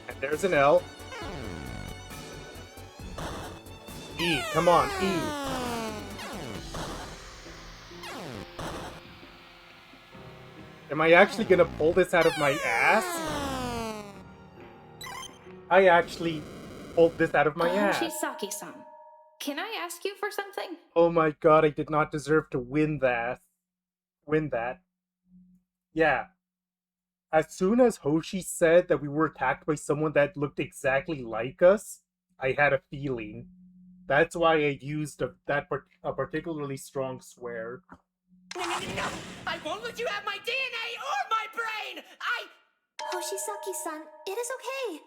And there's an L. E, come on, E. Am I actually gonna pull this out of my ass? I actually pulled this out of my ass. Shisaki-san, can I ask you for something? Oh my god, I did not deserve to win that. Yeah. As soon as Hoshi said that we were attacked by someone that looked exactly like us, I had a feeling. That's why I used a particularly strong swear. No! I won't let you have my DNA or my brain! Hoshisaki-san, it is okay.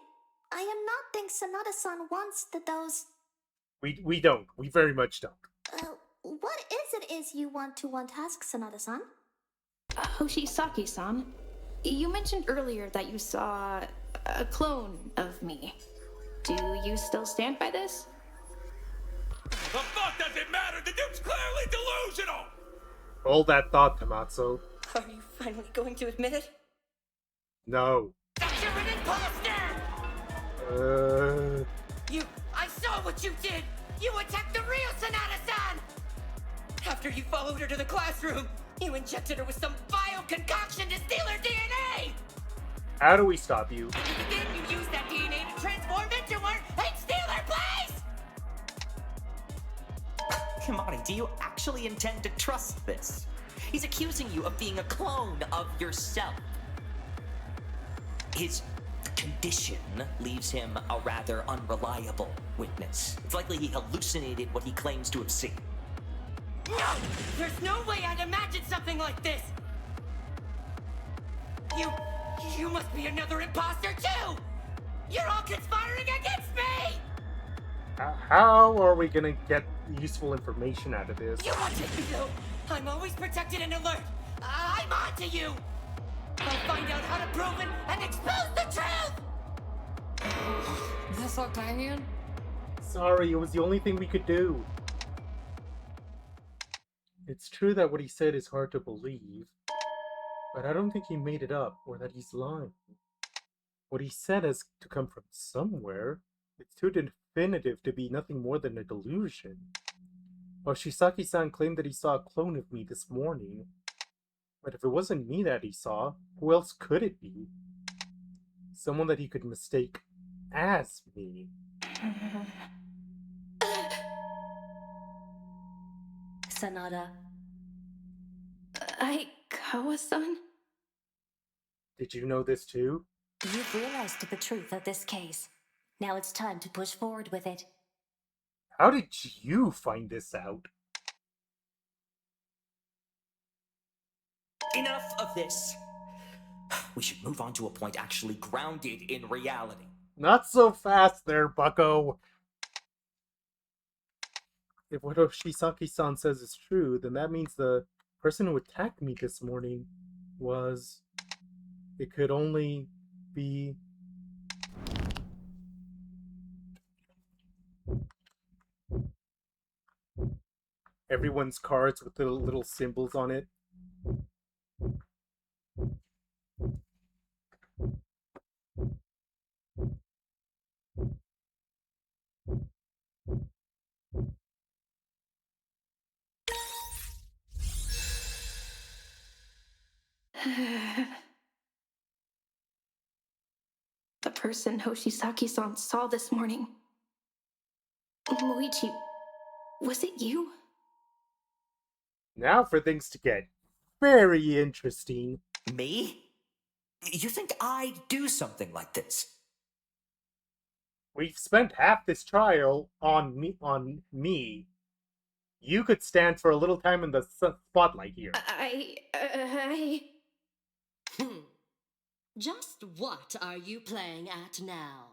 I am not think Sanada-san wants those... We don't. We very much don't. what is you want to task, Sanada-san? Hoshisaki-san, you mentioned earlier that you saw a clone of me. Do you still stand by this? The fuck does it matter? The dude's clearly delusional! Hold that thought, Tomatsu. Are you finally going to admit it? No. That you're an imposter! I saw what you did! You attacked the real Sanada-san! After you followed her to the classroom, you injected her with some vile concoction to steal her DNA! How do we stop you? Then you used that DNA to transform into her and steal her place! Kimani, do you actually intend to trust this? He's accusing you of being a clone of yourself. His condition leaves him a rather unreliable witness. It's likely he hallucinated what he claims to have seen. No! There's no way I'd imagine something like this! You must be another imposter too! You're all conspiring against me! How are we gonna get useful information out of this? You won't take me though! I'm always protected and alert! I'm on to you! I'll find out how to prove it and expose the truth! That's okay. Sorry, it was the only thing we could do. It's true that what he said is hard to believe, but I don't think he made it up or that he's lying. What he said has to come from somewhere. It's too definitive to be nothing more than a delusion. Shisaki-san claimed that he saw a clone of me this morning. But if it wasn't me that he saw, who else could it be? Someone that he could mistake as me. Sanada. Aikawa-san? Did you know this too? You've realized the truth of this case. Now it's time to push forward with it. How did you find this out? Enough of this. We should move on to a point actually grounded in reality. Not so fast there, bucko! If what Shisaki-san says is true, then that means the person who attacked me this morning was... It could only be... Everyone's cards with little symbols on it. The person Hoshisaki-san saw this morning. Moichi, was it you? Now for things to get very interesting. Me? You think I'd do something like this? We've spent half this trial on me. You could stand for a little time in the spotlight here. Just what are you playing at now?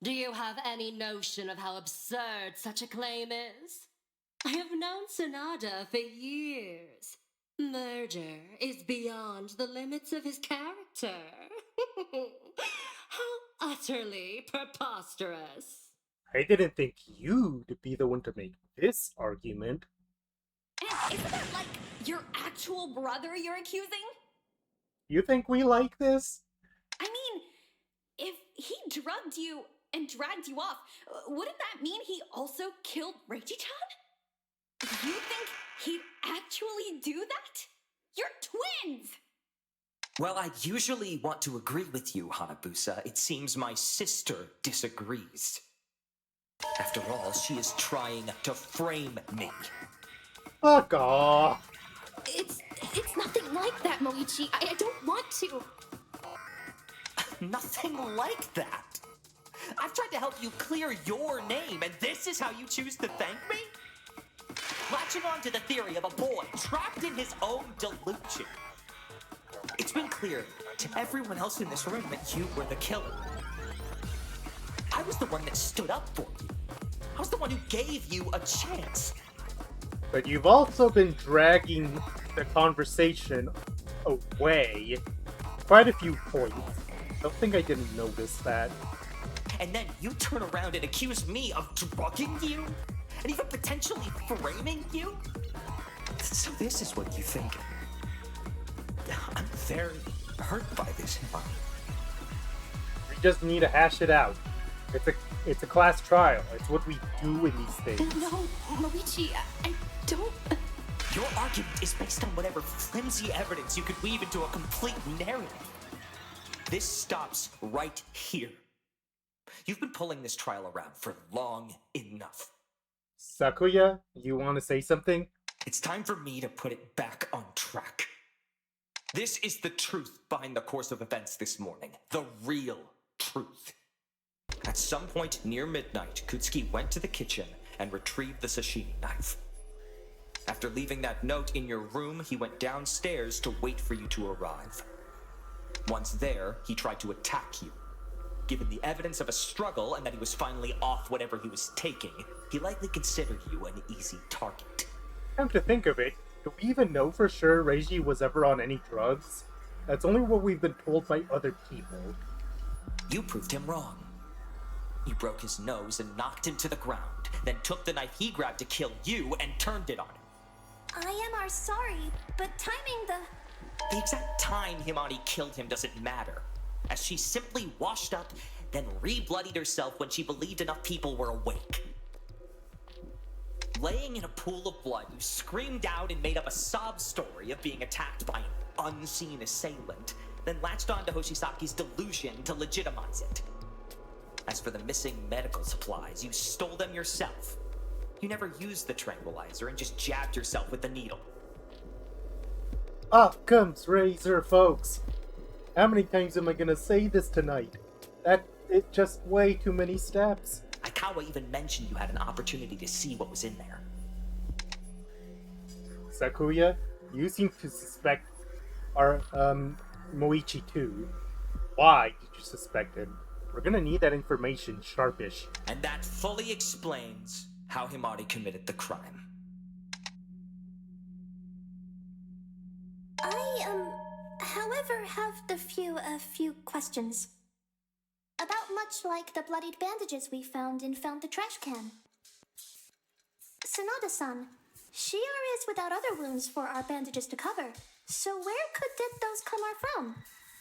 Do you have any notion of how absurd such a claim is? I have known Sanada for years. Murder is beyond the limits of his character. How utterly preposterous. I didn't think you to be the one to make this argument. And isn't that like your actual brother you're accusing? You think we like this? I mean, if he drugged you and dragged you off, wouldn't that mean he also killed Reichi-chan? You think he'd actually do that? You're twins! Well, I usually want to agree with you, Hanabusa. It seems my sister disagrees. After all, she is trying to frame me. Fuck off! It's nothing like that, Moichi. I don't want to. Nothing like that. I've tried to help you clear your name, and this is how you choose to thank me? Latching on to the theory of a boy trapped in his own delusion. It's been clear to everyone else in this room that you were the killer. I was the one that stood up for you. I was the one who gave you a chance. But you've also been dragging the conversation away quite a few points. Don't think I didn't notice that. And then you turn around and accuse me of drugging you? And even potentially framing you? So this is what you think. I'm very hurt by this, Himari. We just need to hash it out. It's a class trial. It's what we do in these things. No, Moichi, I don't... Your argument is based on whatever flimsy evidence you could weave into a complete narrative. This stops right here. You've been pulling this trial around for long enough. Sakuya, you want to say something? It's time for me to put it back on track. This is the truth behind the course of events this morning. The real truth. At some point near midnight, Kutsuki went to the kitchen and retrieved the sashimi knife. After leaving that note in your room, he went downstairs to wait for you to arrive. Once there, he tried to attack you. Given the evidence of a struggle and that he was finally off whatever he was taking, he likely considered you an easy target. Come to think of it, do we even know for sure Reiji was ever on any drugs? That's only what we've been told by other people. You proved him wrong. You broke his nose and knocked him to the ground, then took the knife he grabbed to kill you and turned it on him. I am sorry, but timing The exact time Himari killed him doesn't matter, as she simply washed up, then re-bloodied herself when she believed enough people were awake. Laying in a pool of blood, you screamed out and made up a sob story of being attacked by an unseen assailant, then latched onto Hoshisaki's delusion to legitimize it. As for the missing medical supplies, you stole them yourself. You never used the tranquilizer and just jabbed yourself with the needle. Up comes Razor, folks. How many times am I gonna say this tonight? It's just way too many steps. Aikawa even mentioned you had an opportunity to see what was in there. Sakuya, you seem to suspect our Moichi too. Why did you suspect him? We're gonna need that information sharpish. And that fully explains how Himari committed the crime. however, have a few questions. About much like the bloodied bandages we found the trash can. Sanada-san, Shiori is without other wounds for our bandages to cover. So where did those come from?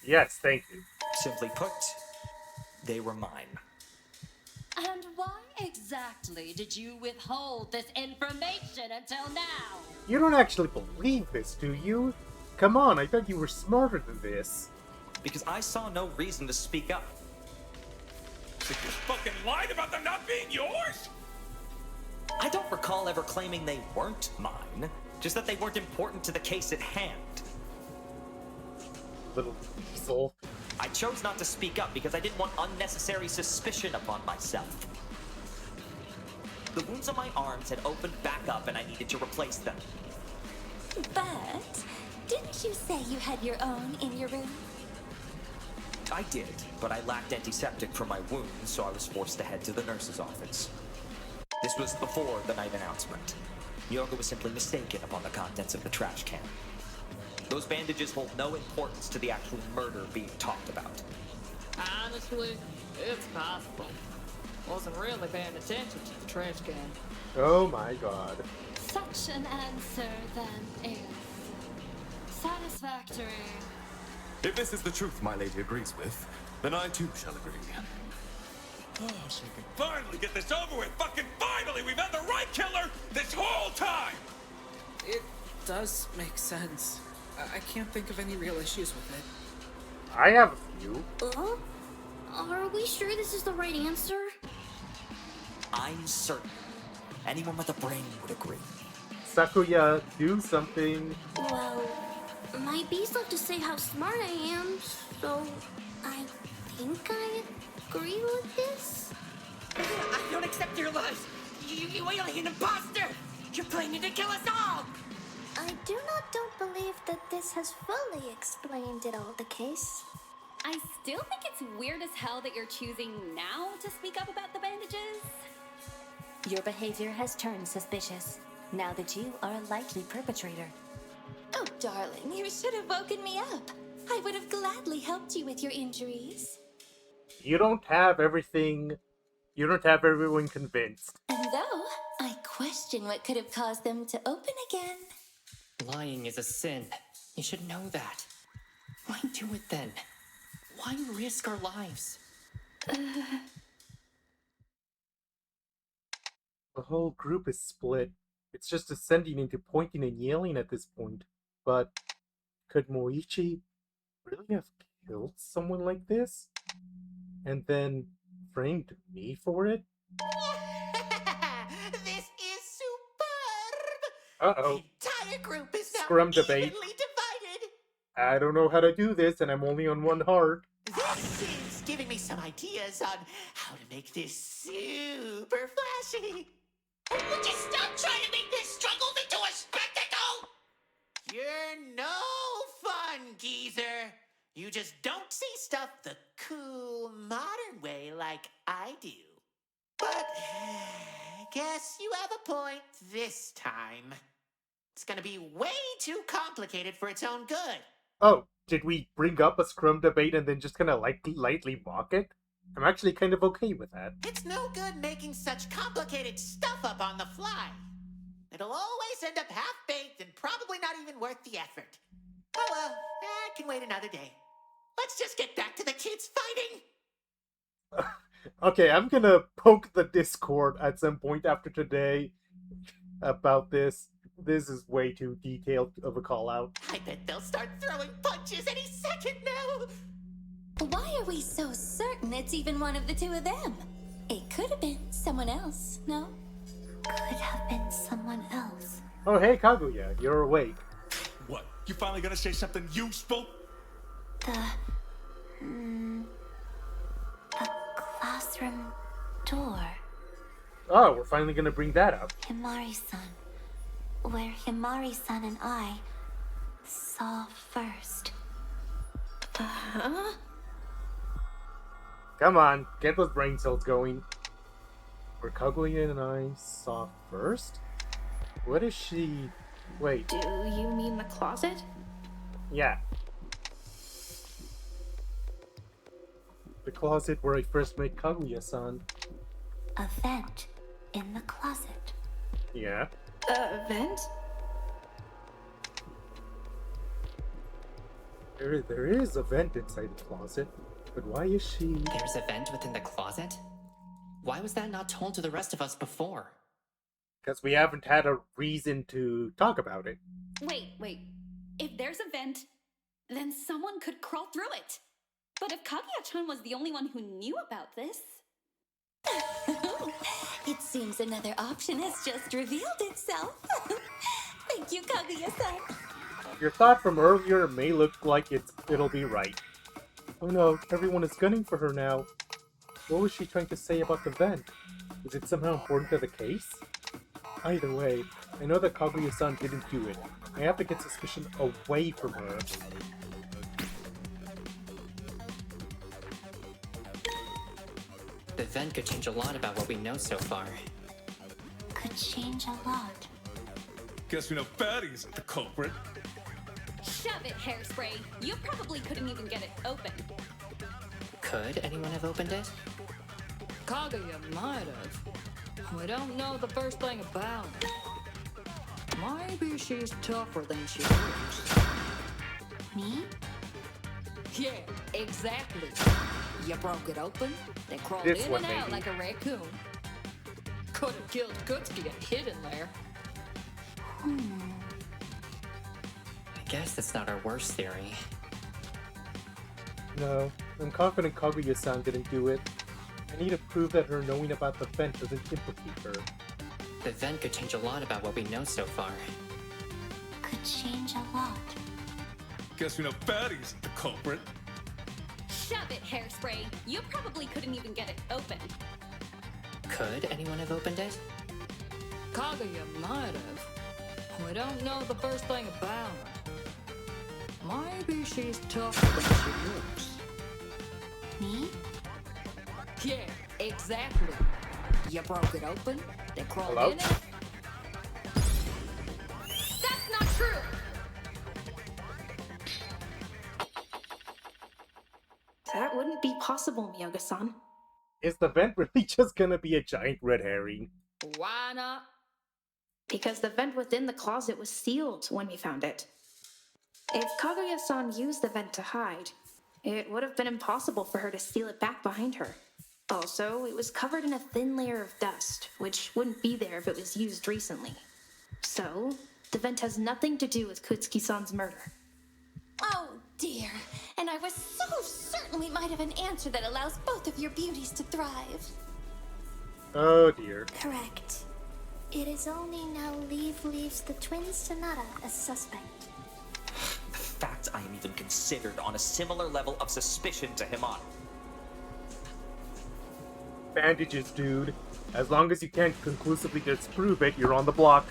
Yes, thank you. Simply put, they were mine. And why exactly did you withhold this information until now? You don't actually believe this, do you? Come on, I thought you were smarter than this. Because I saw no reason to speak up. So you fucking lied about them not being yours? I don't recall ever claiming they weren't mine, just that they weren't important to the case at hand. Little weasel. I chose not to speak up because I didn't want unnecessary suspicion upon myself. The wounds on my arms had opened back up and I needed to replace them. But didn't you say you had your own in your room? I did, but I lacked antiseptic for my wounds, so I was forced to head to the nurse's office. This was before the night announcement. Yoga was simply mistaken upon the contents of the trash can. Those bandages hold no importance to the actual murder being talked about. Honestly, it's possible. Wasn't really paying attention to the trash can. Oh my god. Such an answer, then, is satisfactory. If this is the truth my lady agrees with, then I too shall agree. Oh, so we can finally get this over with. Fucking finally! We've had the right killer this whole time! It does make sense. I can't think of any real issues with it. I have a few. Are we sure this is the right answer? I'm certain anyone with a brain would agree. Sakuya, do something. Well, my bees love to say how smart I am, so I think I agree with this. I don't accept your lies. You alien imposter! You're planning to kill us all! I don't believe that this has fully explained it all the case. I still think it's weird as hell that you're choosing now to speak up about the bandages. Your behavior has turned suspicious. now that you are a likely perpetrator. Oh, darling, you should have woken me up. I would have gladly helped you with your injuries. You don't have everything. You don't have everyone convinced. And though I question what could have caused them to open again. Lying is a sin. You should know that. Why do it then? Why risk our lives? The whole group is split. It's just descending into pointing and yelling at this point. But could Moichi really have killed someone like this? And then framed me for it? This is superb! Uh-oh. The entire group is now Scrum debate. evenly divided. I don't know how to do this, and I'm only on one heart. This is giving me some ideas on how to make this super flashy. Would you stop trying to make this struggle into a spectacle? You're no fun, geezer. You just don't see stuff the cool, modern way like I do. But I guess you have a point this time. It's gonna be way too complicated for its own good. Oh, did we bring up a scrum debate and then just kind of lightly mock it? I'm actually kind of okay with that. It's no good making such complicated stuff up on the fly. It'll always end up half-baked and probably not even worth the effort. Oh well, I can wait another day. Let's just get back to the kids fighting. Okay, I'm gonna poke the Discord at some point after today about this. This is way too detailed of a call out. I bet they'll start throwing punches any second now. Why are we so certain it's even one of the two of them? It could have been someone else, no? Could have been someone else. Oh, hey, Kaguya, you're awake. What? You finally gonna say something useful? The classroom door. Oh, we're finally gonna bring that up. Himari-san. Where Himari-san and I saw first. Come on, get those brain cells going. Where Kaguya and I saw first? What is she... Wait. Do you mean the closet? Yeah. The closet where I first met Kaguya-san. A vent in the closet. Yeah. A vent? There is a vent inside the closet, but why is she... There's a vent within the closet? Why was that not told to the rest of us before? Because we haven't had a reason to talk about it. Wait. If there's a vent, then someone could crawl through it. But if Kaguya-chan was the only one who knew about this... It seems another option has just revealed itself. Thank you, Kaguya-san. Your thought from earlier may look like it'll be right. Oh no, everyone is gunning for her now. What was she trying to say about the vent? Is it somehow important to the case? Either way, I know that Kaguya-san didn't do it. I have to get suspicion away from her. The vent could change a lot about what we know so far. Could change a lot. Guess we know Fatty isn't the culprit. Shove it, Hairspray. You probably couldn't even get it open. Could anyone have opened it? Kaguya might have. We don't know the first thing about her. Maybe she's tougher than she looks. Me? Yeah, exactly. You broke it open, then crawled This in one, and out maybe. like a raccoon. Could have killed Kutsuki and hid in there. I guess that's not our worst theory. No, I'm confident Kaguya-san didn't do it. I need to prove that her knowing about the vent doesn't implicate her. The vent could change a lot about what we know so far. Could change a lot. Guess we know Fatty isn't the culprit. Shove it, Hairspray. You probably couldn't even get it open. Could anyone have opened it? Kaguya might have. We don't know the first thing about her. Maybe she's tougher than she looks. Me? Yeah, exactly. You broke it open, then crawled Hello? in and... impossible, Miyoga-san. Is the vent really just gonna be a giant red herring? Why not? Because the vent within the closet was sealed when we found it. If Kaguya-san used the vent to hide, it would have been impossible for her to seal it back behind her. Also, it was covered in a thin layer of dust, which wouldn't be there if it was used recently. So, the vent has nothing to do with Kutsuki-san's murder. Oh dear, and I was so certain we might have an answer that allows both of your beauties to thrive. Oh dear. Correct. It is only now leaves the twin Sonata as suspect. The fact I am even considered on a similar level of suspicion to Himano. Bandages, dude. As long as you can't conclusively disprove it, you're on the block.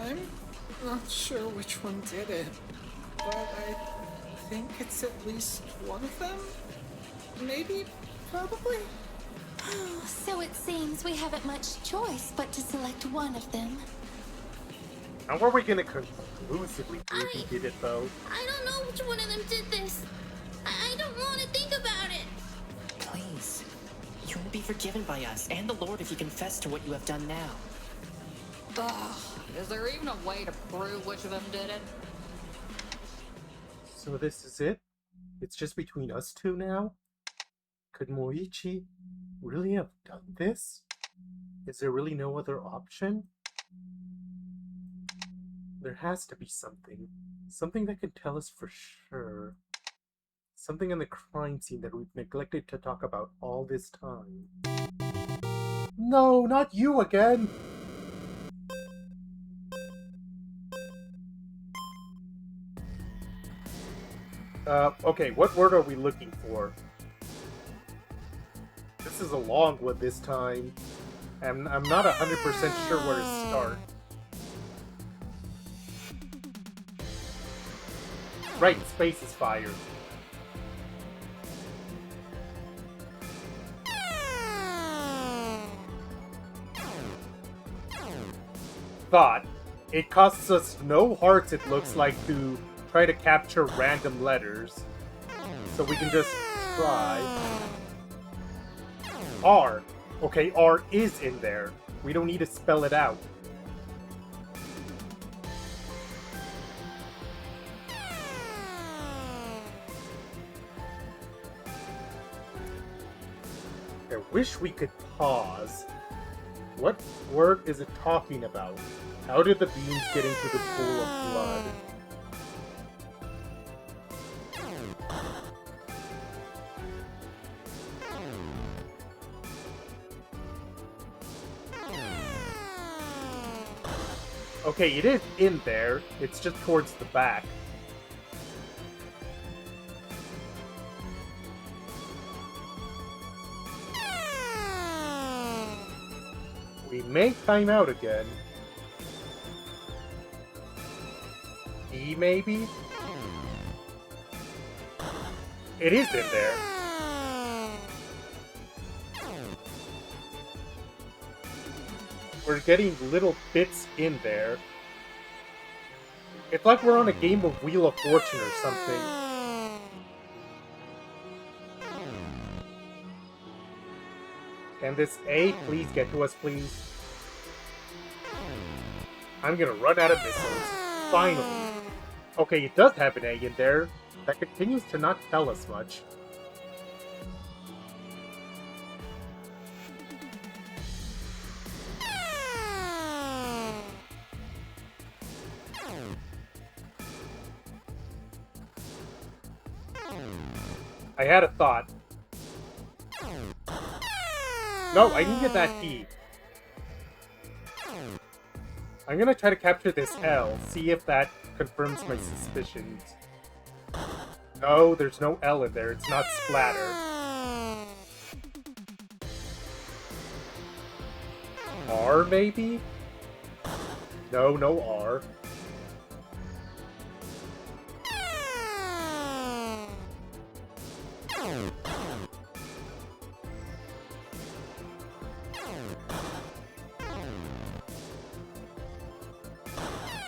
I'm not sure which one did it, but I think it's at least one of them? Maybe? Probably? So it seems we haven't much choice but to select one of them. How are we gonna conclusively prove he did it, though? I don't know which one of them did this. I don't want to think about it. Please. You will be forgiven by us and the Lord if you confess to what you have done now. Ugh, is there even a way to prove which of them did it? So this is it? It's just between us two now? Could Moichi really have done this? Is there really no other option? There has to be something. Something that can tell us for sure. Something in the crime scene that we've neglected to talk about all this time. No, not you again! Okay, what word are we looking for? This is a long one this time. I'm not 100% sure where to start. Right, space is fire. Thought. It costs us no hearts, it looks like, to try to capture random letters. So we can just try. R. Okay, R is in there. We don't need to spell it out. I wish we could pause. What word is it talking about? How did the beans get into the pool of blood? Okay, it is in there. It's just towards the back. We may time out again. E, maybe? It is in there. We're getting little bits in there. It's like we're on a game of Wheel of Fortune or something. Can this A please get to us, please? I'm gonna run out of missiles. Finally. Okay, it does have an A in there. That continues to not tell us much. I had a thought. No, I needed that T. I'm gonna try to capture this L, see if that confirms my suspicions. No, there's no L in there, it's not splatter. R, maybe? No, no R.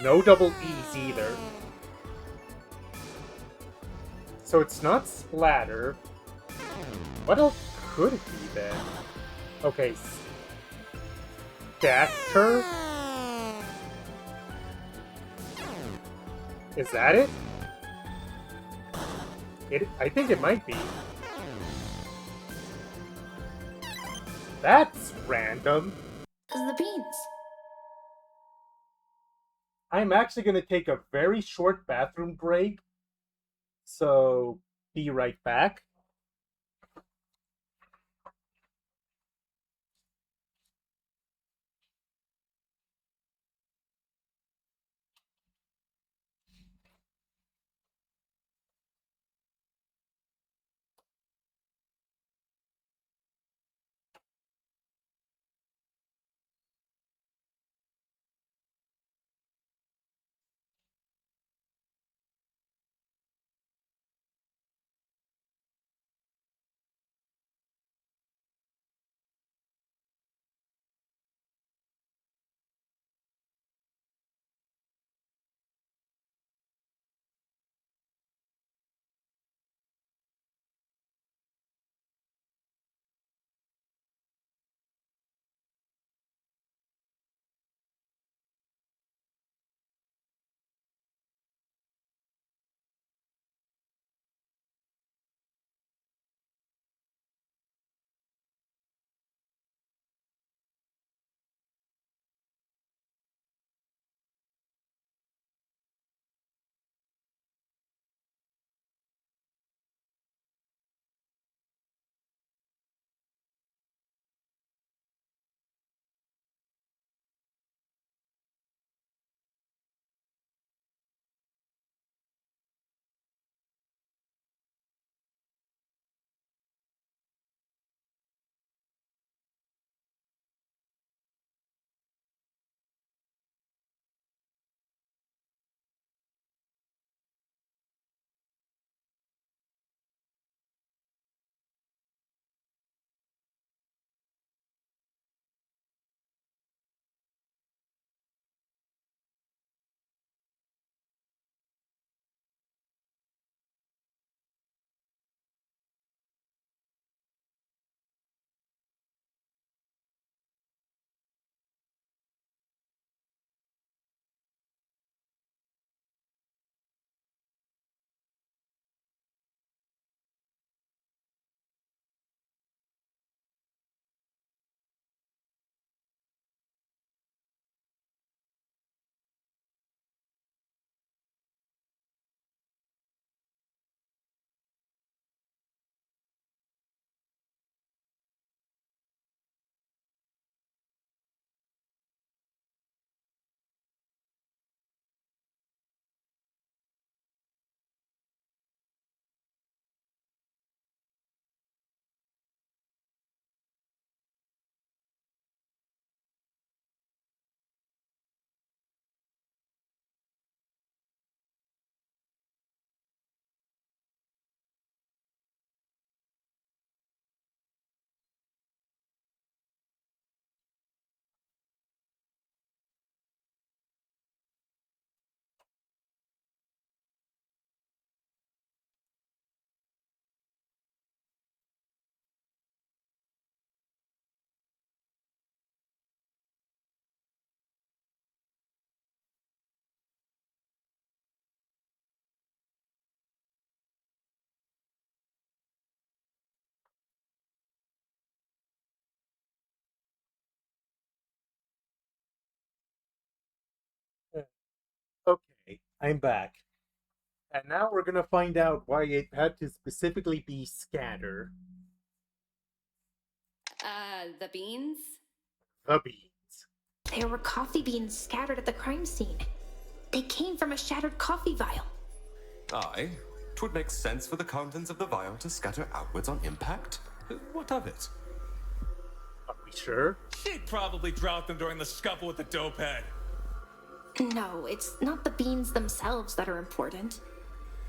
No double E's either. So it's not splatter. What else could it be then? Okay, Stacker? Is that it? I think it might be. That's random. The beans. I'm actually going to take a very short bathroom break, so be right back. Okay, I'm back. And now we're gonna find out why it had to specifically be scatter. The beans? The beans. There were coffee beans scattered at the crime scene. They came from a shattered coffee vial. Aye. 'Twould make sense for the contents of the vial to scatter outwards on impact. What of it? Are we sure? She probably dropped them during the scuffle with the dope head. No, it's not the beans themselves that are important.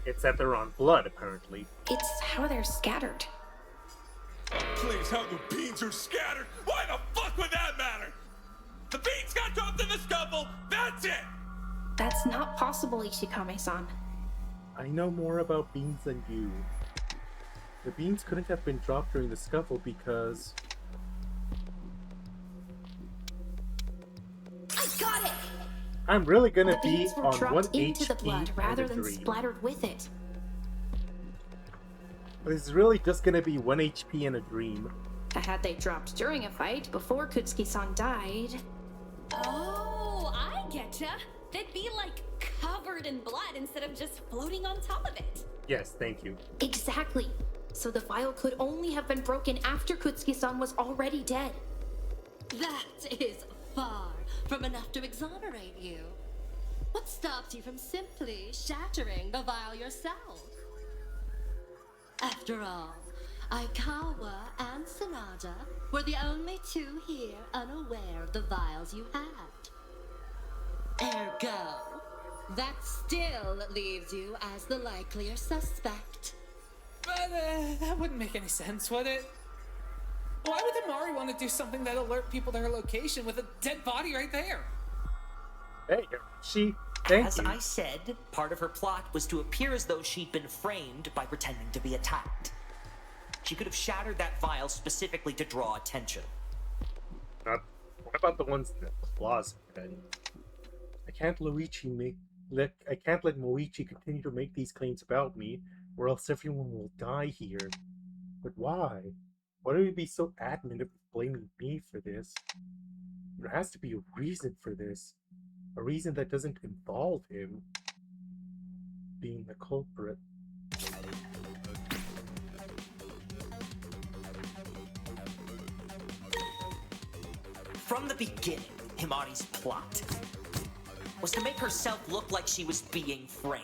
It's that they're on blood, apparently. It's how they're scattered. Please, how the beans are scattered? Why the fuck would that matter? The beans got dropped in the scuffle, that's it! That's not possible, Ishikame-san. I know more about beans than you. The beans couldn't have been dropped during the scuffle because... I got it! I'm really gonna The be beans were on 1 dropped into HP the blood and rather a than dream. splattered with it. This is really just gonna be 1 HP and a dream. Had they dropped during a fight before Kutsuki-san died... Oh, I getcha. They'd be like covered in blood instead of just floating on top of it. Yes, thank you. Exactly. So the vial could only have been broken after Kutsuki-san was already dead. That is far from enough to exonerate you. What stops you from simply shattering the vial yourself? After all, Aikawa and Sanada were the only two here unaware of the vials you had. Ergo, that still leaves you as the likelier suspect. But that wouldn't make any sense, would it? Why would Amari want to do something that alert people to her location with a dead body right there? Hey, thank As you. I said, part of her plot was to appear as though she'd been framed by pretending to be attacked. She could have shattered that vial specifically to draw attention. What about the ones in the closet then? I can't let Moichi continue to make these claims about me, or else everyone will die here. But why? Why do you be so adamant of blaming me for this? There has to be a reason for this. A reason that doesn't involve him being the culprit. From the beginning, Himari's plot was to make herself look like she was being framed.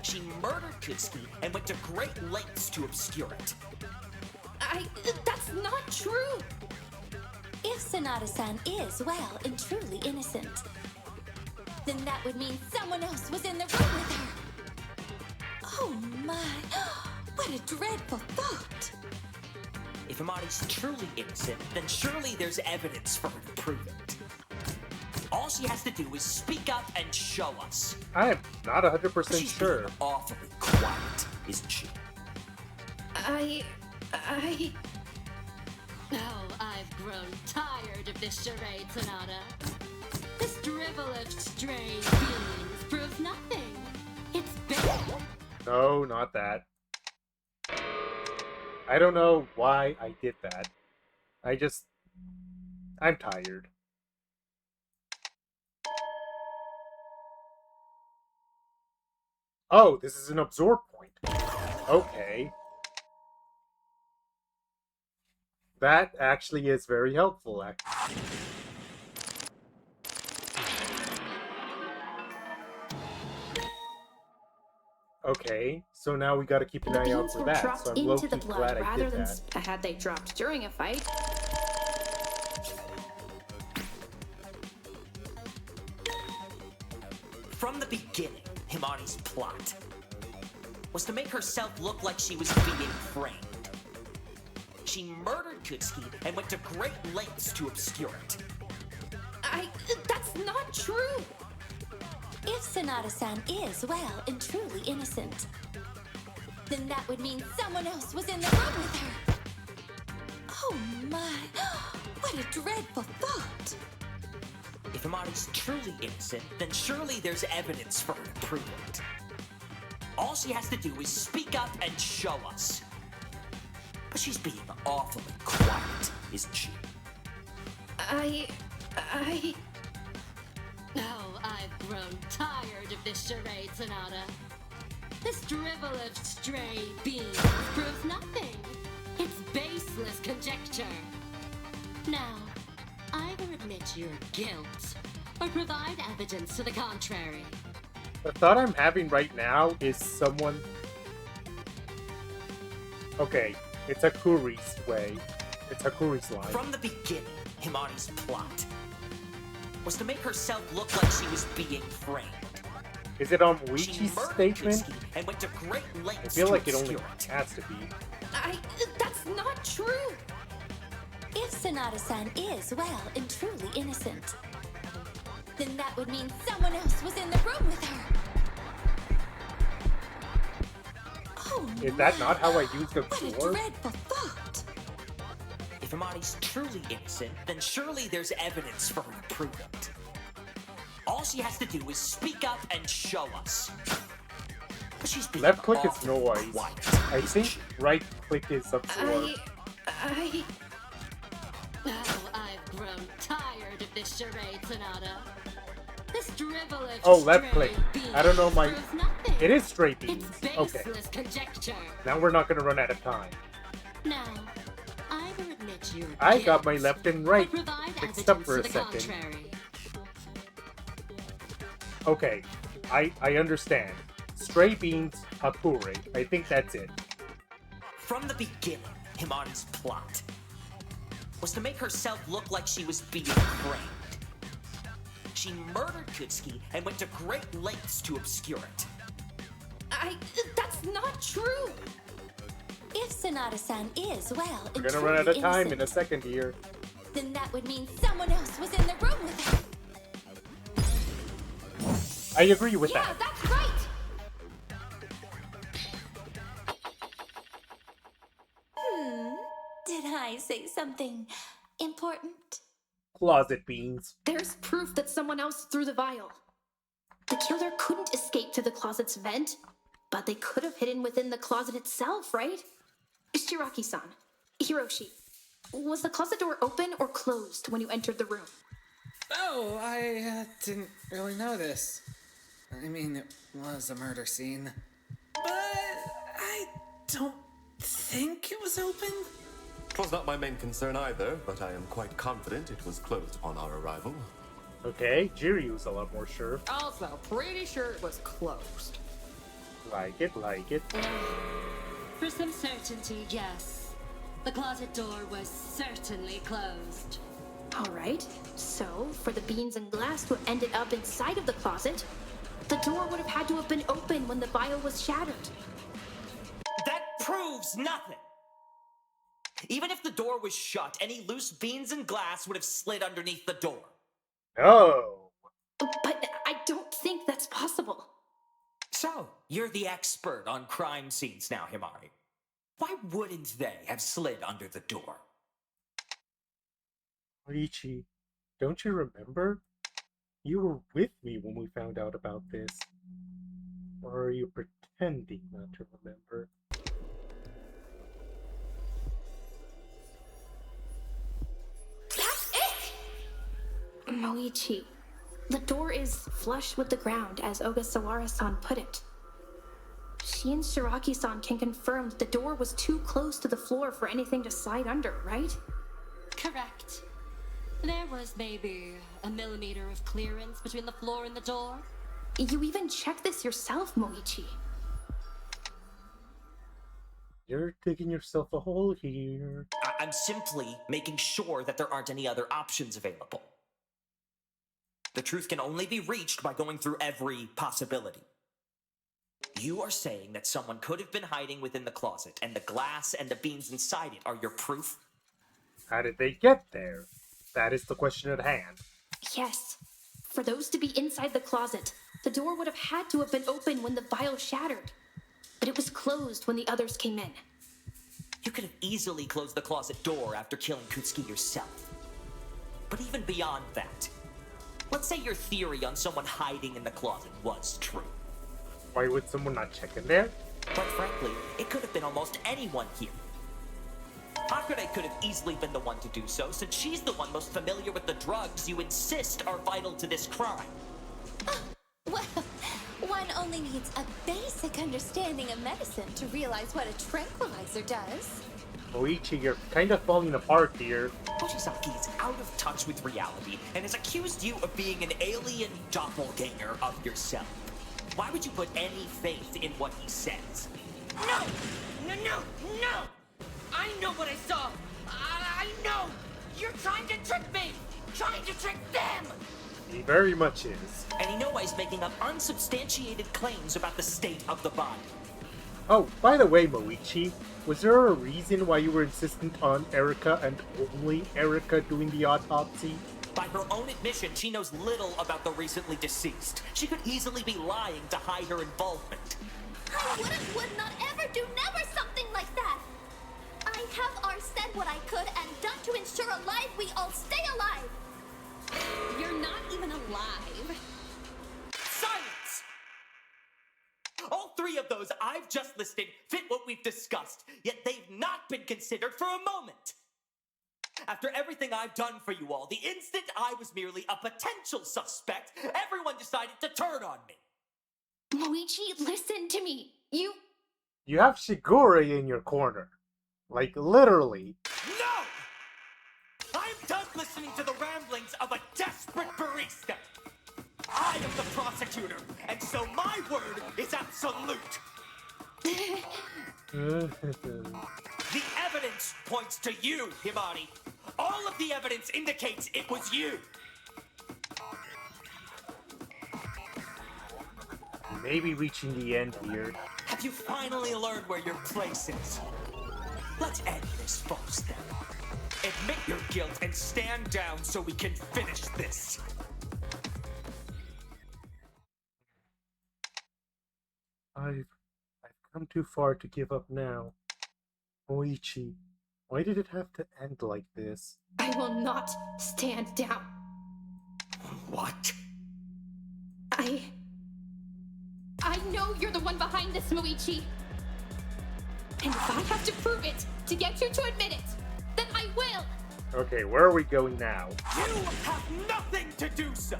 She murdered Kutsuki and went to great lengths to obscure it. That's not true! If Sanada-san is, well, and truly innocent, then that would mean someone else was in the room with her. Oh my, what a dreadful thought. If Himari's truly innocent, then surely there's evidence for her to prove it. All she has to do is speak up and show us. I am not 100% She's sure. being awfully quiet, isn't she? Oh, I've grown tired of this charade, Sonata. This drivel of stray beans proves nothing. It's bad. No, not that. I don't know why I did that. I'm tired. Oh, this is an absorb point. Okay. That actually is very helpful, actually. Okay, so now we gotta keep an eye out for that. Dropped So I'm into low-key the blood glad I rather did than that. had they dropped during a fight. From the beginning, Himari's plot was to make herself look like she was being framed. She murdered Kutsuki and went to great lengths to obscure it. That's not true! If Sanada-san is, well, and truly innocent, then that would mean someone else was in the room with her. Oh my, what a dreadful thought. If Himari's truly innocent, then surely there's evidence for her to prove it. All she has to do is speak up and show us. But she's being awfully quiet, isn't she? Oh, I've grown tired of this charade, Sonata. This drivel of stray beans proves nothing. It's baseless conjecture. Now, either admit your guilt or provide evidence to the contrary. The thought I'm having right now is someone... Okay, it's Hakuri's way. It's Hakuri's line. From the beginning, Himari's plot was to make herself look like she was being framed. Is it on She Moichi's murdered statement? Kutsuki and went to great I lengths feel to like it only obscure it. has to be. That's not true! If Sanada-san is, well, and truly innocent, then that would mean someone else was in the room with her. Oh Is that not how I use the What a door? dreadful thought. If Amani's truly innocent, then surely there's evidence for her to prove it. All she has to do is speak up and show us. But she's being Left click is awfully noise. quiet. I think right click is absorb. Oh, I've grown tired of this charade, Sonata. This drivel of Oh, left stray click. beans I don't know my. proves nothing. It is straight beans. It's Okay. baseless conjecture. Now we're not gonna run out of time. Now, I will admit your I got guilt, my left and right but provide mixed up evidence for a to the second. contrary. Okay, I understand. Stray beans, Hapure. I think that's it. From the beginning, Himari's plot was to make herself look like she was being framed. She murdered Kutsuki and went to great lengths to obscure it. That's not true! If Sonata-san is, well, We're gonna run out of time in a innocent, second here. then that would mean someone else was in the room with her. I agree with Yeah, that. that's right! Did I say something important? Closet beans. There's proof that someone else threw the vial. The killer couldn't escape to the closet's vent, but they could have hidden within the closet itself, right? Shiraki-san, Hiroshi, was the closet door open or closed when you entered the room? Oh, I didn't really notice. I mean, it was a murder scene. But I don't think it was open. It was not my main concern either, but I am quite confident it was closed upon our arrival. Okay, Jiryu's a lot more sure. Also, pretty sure it was closed. Like it, like it. For some certainty, yes. The closet door was certainly closed. All right, so for the beans and glass to have ended up inside of the closet, the door would have had to have been open when the vial was shattered. That proves nothing! Even if the door was shut, any loose beans and glass would have slid underneath the door. Oh. But I don't think that's possible. So, you're the expert on crime scenes now, Himari. Why wouldn't they have slid under the door? Riichi, don't you remember? You were with me when we found out about this. Or are you pretending not to remember? That's it! Moichi, the door is flush with the ground, as Ogasawara-san put it. She and Shiraki-san can confirm that the door was too close to the floor for anything to slide under, right? Correct. There was maybe a millimeter of clearance between the floor and the door. You even checked this yourself, Moichi. You're digging yourself a hole here. I'm simply making sure that there aren't any other options available. The truth can only be reached by going through every possibility. You are saying that someone could have been hiding within the closet, and the glass and the beans inside it are your proof? How did they get there? That is the question at hand. Yes. For those to be inside the closet, the door would have had to have been open when the vial shattered. But it was closed when the others came in. You could have easily closed the closet door after killing Kutsuki yourself. But even beyond that, let's say your theory on someone hiding in the closet was true. Why would someone not check in there? Quite frankly, it could have been almost anyone here. Hakure could have easily been the one to do so, since she's the one most familiar with the drugs you insist are vital to this crime. Well, one only needs a basic understanding of medicine to realize what a tranquilizer does. Moichi, you're kind of falling apart here. Mochisaki is out of touch with reality and has accused you of being an alien doppelganger of yourself. Why would you put any faith in what he says? No! No, no, no! I know what I saw! I know! You're trying to trick me! Trying to trick them! He very much is. And he knows he's making up unsubstantiated claims about the state of the body. Oh, by the way, Moichi, was there a reason why you were insistent on Erika and only Erika doing the autopsy? By her own admission, she knows little about the recently deceased. She could easily be lying to hide her involvement. I would not ever do never something like that! I have said what I could and done to ensure alive we all stay alive! You're not even alive. Silence! All three of those I've just listed fit what we've discussed, yet they've not been considered for a moment. After everything I've done for you all, the instant I was merely a potential suspect, everyone decided to turn on me. Moichi, listen to me. You have Shigure in your corner. Like, literally. No! I'm done listening to the ramblings of a desperate barista. I am the prosecutor, and so my word is absolute. The evidence points to you, Himari. All of the evidence indicates it was you. Maybe reaching the end here. Have you finally learned where your place is? Let's end this farce then. Admit your guilt and stand down so we can finish this. I've come too far to give up now. Moichi, why did it have to end like this? I will not stand down. What? I know you're the one behind this, Moichi. And if I have to prove it to get you to admit it, then I will. Okay, where are we going now? You have nothing to do so.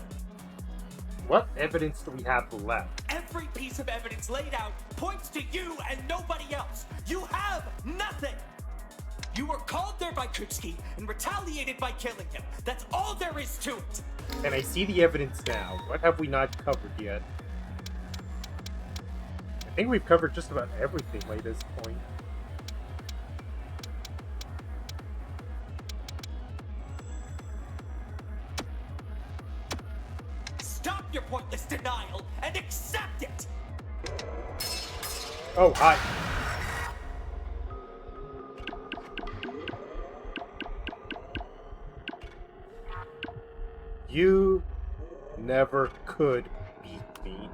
What evidence do we have left? Every piece of evidence laid out points to you and nobody else. You have nothing. You were called there by Kutsuki and retaliated by killing him. That's all there is to it. And I see the evidence now. What have we not covered yet? I think we've covered just about everything by this point. Stop your pointless denial and accept it! Oh, hi. You never could beat me.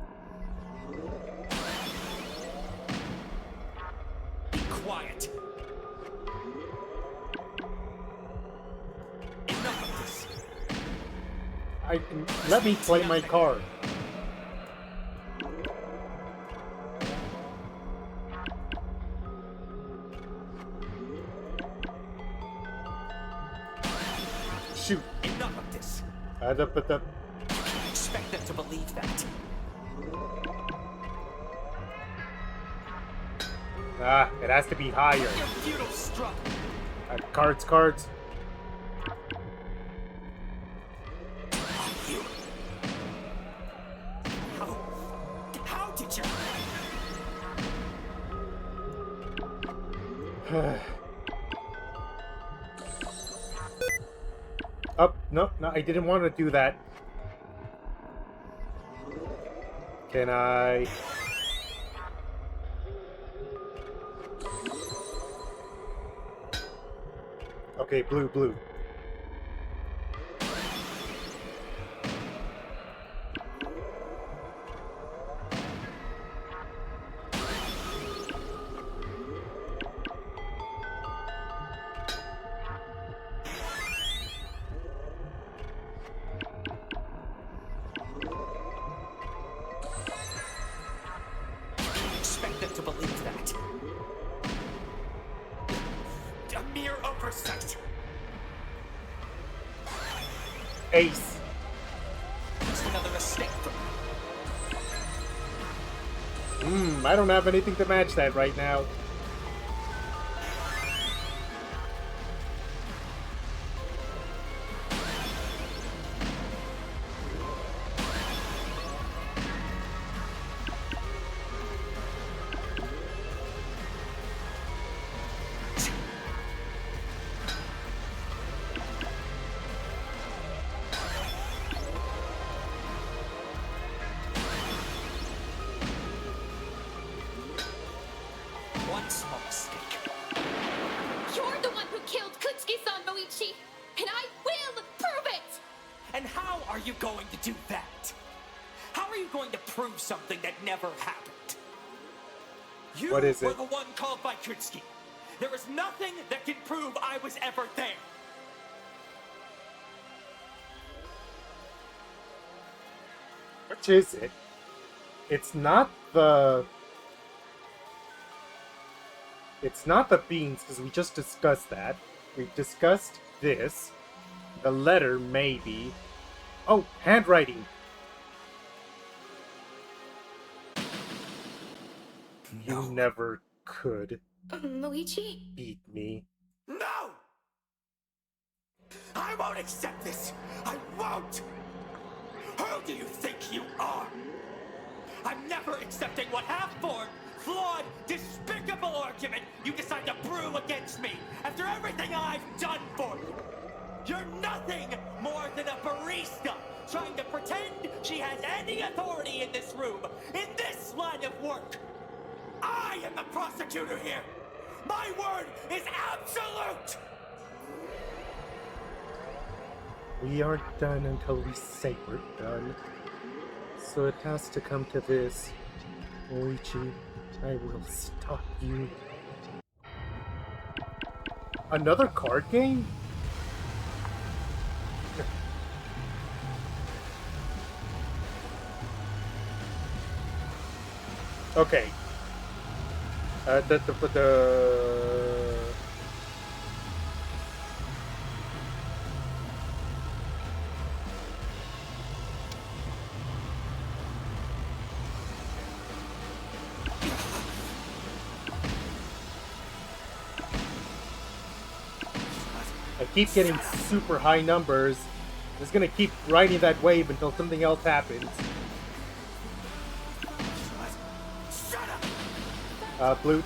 Be quiet. Enough of this. Let me play my card. Shoot. Enough of this. Expect them to believe that. It has to be higher. Your futile struggle. Cards. How did you? Up. No, I didn't want to do that. Can I? Okay, blue. Expect them to believe that. A mere oversight. Ace. Just another mistake from me. I don't have anything to match that right now. One small mistake. You're the one who killed Kutsuki-san, Moichi, and I will prove it! And how are you going to do that? How are you going to prove something that never happened? You What is were it? the one called by Kutsuki. There is nothing that can prove I was ever there. Which is it? It's not the... It's not the beans, because we just discussed that. We've discussed this. The letter, maybe. Oh, handwriting! You never could Moichi? beat me. No! I won't accept this! I won't! Who do you think you are? I'm never accepting what half-formed, flawed, despicable argument you decide to brew against me after everything I've done for you. You're nothing more than a barista trying to pretend she has any authority in this room, in this line of work. I am the prosecutor here. My word is absolute! We aren't done until we say we're done. So it has to come to this. Moichi, I will stop you. Another card game? Okay. I keep getting super high numbers. I'm just gonna keep riding that wave until something else happens. Blue,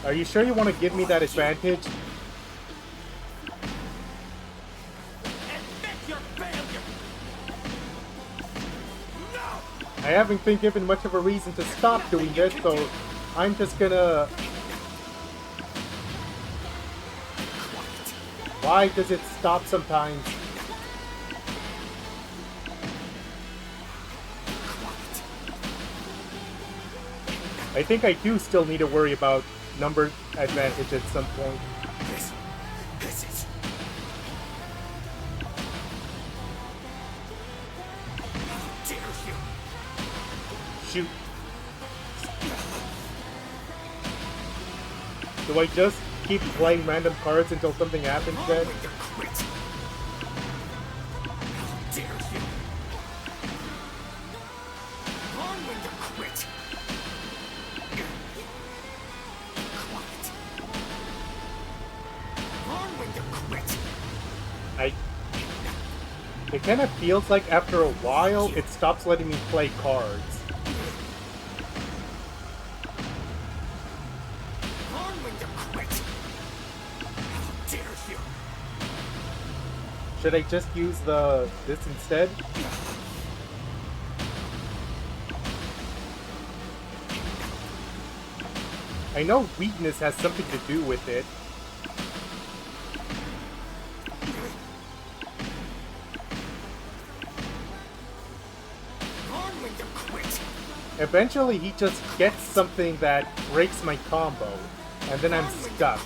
are you sure you want to give me that advantage? I haven't been given much of a reason to stop doing this, so I'm just gonna... Why does it stop sometimes? I think I do still need to worry about number advantage at some point. This is... How dare you? Shoot. Do I just keep playing random cards until something happens then? It kind of feels like after a while, it stops letting me play cards. Should I just use this instead? I know weakness has something to do with it. Eventually, he just gets something that breaks my combo, and then I'm stuck.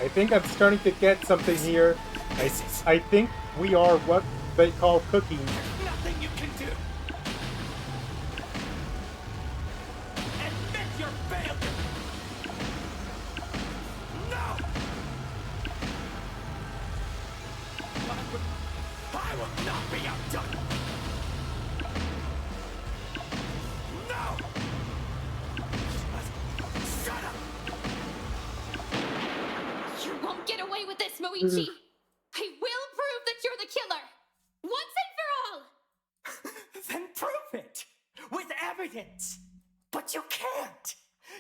I think I'm starting to get something here. I think we are what they call cooking. Nothing you can do. Admit your failure. I will not be outdone! No! Shut up! You won't get away with this, Moichi! I will prove that you're the killer! Once and for all! Then prove it! With evidence! But you can't!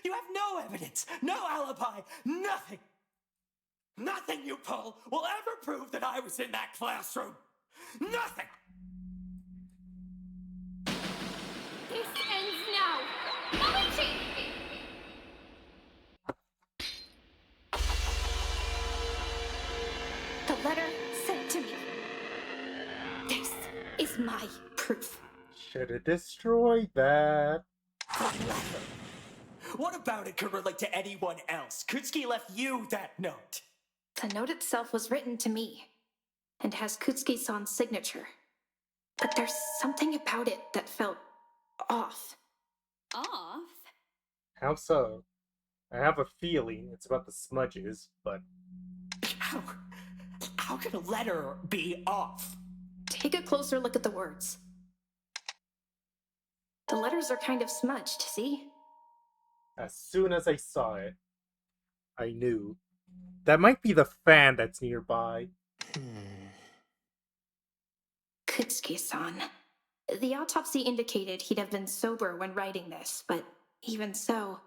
You have no evidence, no alibi, nothing! Nothing you pull will ever prove that I was in that classroom! Nothing! This ends now! Moichi! The letter sent to me. This is my proof. Should have destroyed that. What about it could relate to anyone else? Kutsuki left you that note. The note itself was written to me and has Kutsuki-san's signature. But there's something about it that felt off. Off? How so? I have a feeling it's about the smudges, but... How could a letter be off? Take a closer look at the words. The letters are kind of smudged, see? As soon as I saw it, I knew. That might be the fan that's nearby. Kutsuki-san. The autopsy indicated he'd have been sober when writing this, but even so,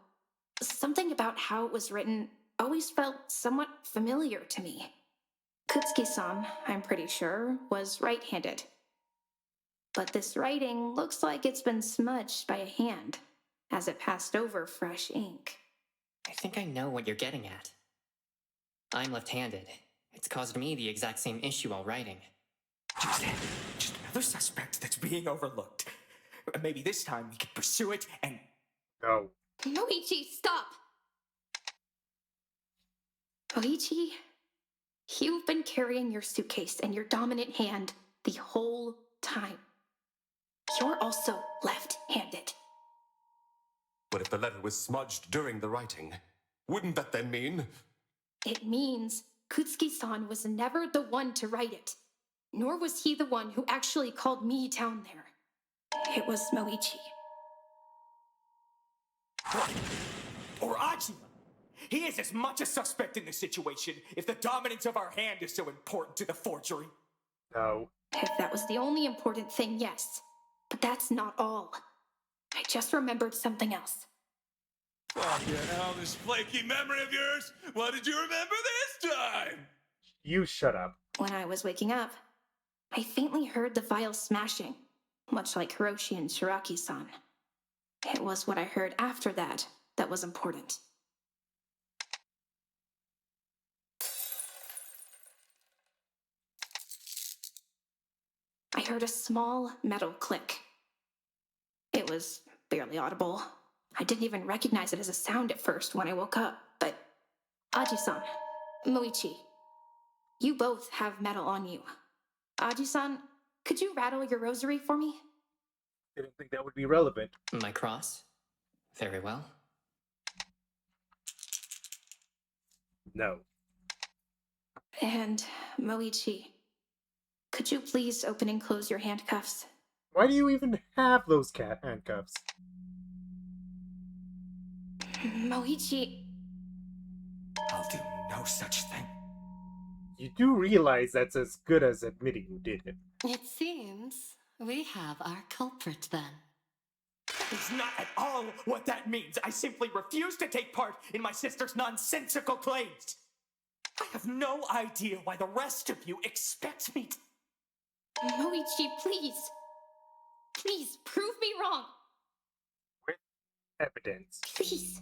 something about how it was written always felt somewhat familiar to me. Kutsuki-san, I'm pretty sure, was right-handed. But this writing looks like it's been smudged by a hand, as it passed over fresh ink. I think I know what you're getting at. I'm left-handed. It's caused me the exact same issue while writing. Just another suspect that's being overlooked. Maybe this time we can pursue it and... No. Moichi, stop! Moichi, you've been carrying your suitcase in your dominant hand the whole time. You're also left-handed. But if the letter was smudged during the writing, wouldn't that then mean... It means Kutsuki-san was never the one to write it, nor was he the one who actually called me down there. It was Moichi. Or Ajima. He is as much a suspect in this situation if the dominance of our hand is so important to the forgery. No. If that was the only important thing, yes. But that's not all. I just remembered something else. Fucking hell, this flaky memory of yours! What did you remember this time? You shut up. When I was waking up, I faintly heard the vial smashing, much like Hiroshi and Shiraki-san. It was what I heard after that that was important. I heard a small metal click. It was barely audible. I didn't even recognize it as a sound at first when I woke up, but... Aji-san, Moichi, you both have metal on you. Aji-san, could you rattle your rosary for me? Didn't think that would be relevant. My cross? Very well. No. And, Moichi, could you please open and close your handcuffs? Why do you even have those cat handcuffs? Moichi... I'll do no such thing. You do realize that's as good as admitting you did it. It seems we have our culprit then. That is not at all what that means. I simply refuse to take part in my sister's nonsensical claims. I have no idea why the rest of you expect me to... Moichi, please. Please, prove me wrong. With evidence. Please.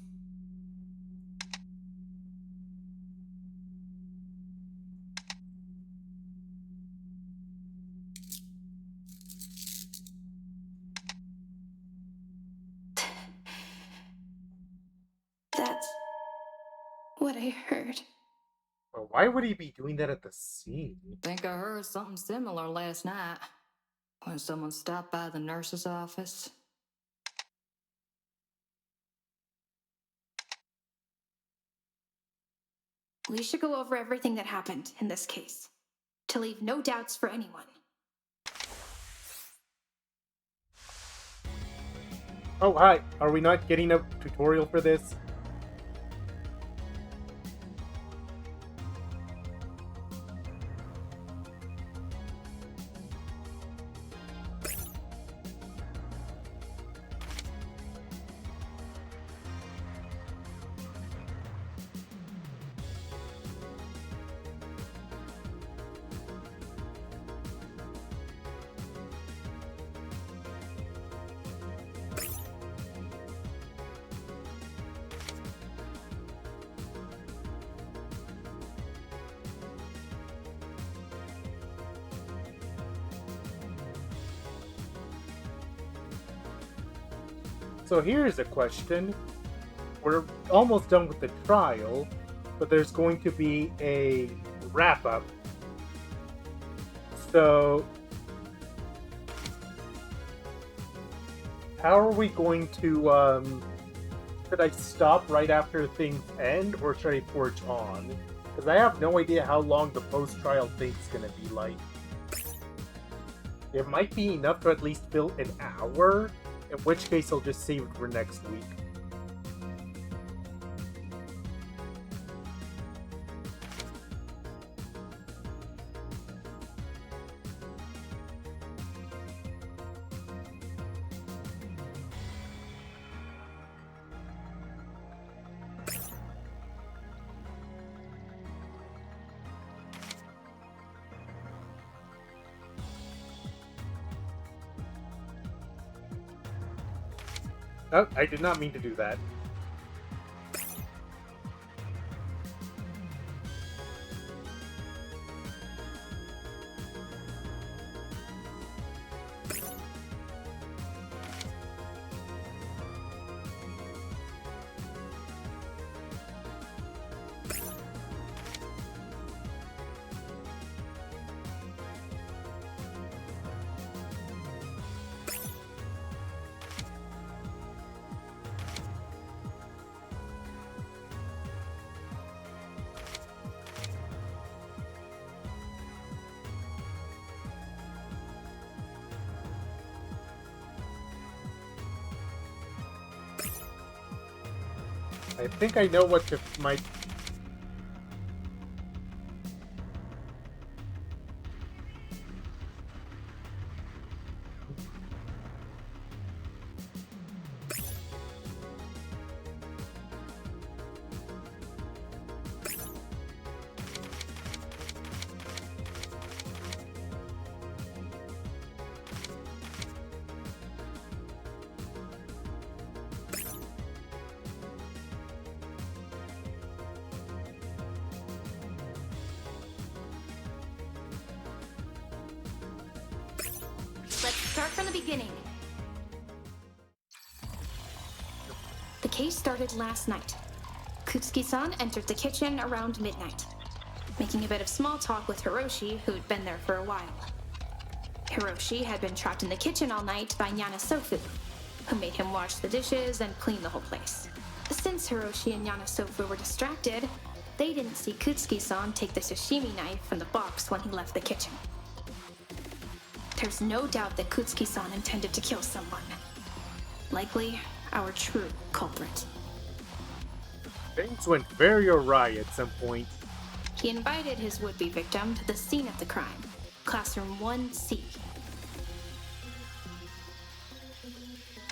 That's what I heard. Well, why would he be doing that at the scene? Think I heard something similar last night when someone stopped by the nurse's office. We should go over everything that happened in this case, to leave no doubts for anyone. Oh, hi. Are we not getting a tutorial for this? So here's a question. We're almost done with the trial, but there's going to be a wrap-up. So, how are we going to, should I stop right after things end, or should I forge on? Because I have no idea how long the post-trial thing's gonna be like. It might be enough to at least fill an hour, in which case I'll just save it for next week. Oh, I did not mean to do that. I think I know what my... Let's start from the beginning. The case started last night. Kutsuki-san entered the kitchen around midnight, making a bit of small talk with Hiroshi, who'd been there for a while. Hiroshi had been trapped in the kitchen all night by Yana Sofu, who made him wash the dishes and clean the whole place. Since Hiroshi and Yana Sofu were distracted, they didn't see Kutsuki-san take the sashimi knife from the box when he left the kitchen. There's no doubt that Kutsuki-san intended to kill someone. Likely, our true culprit. Things went very awry at some point. He invited his would-be victim to the scene of the crime, Classroom 1C.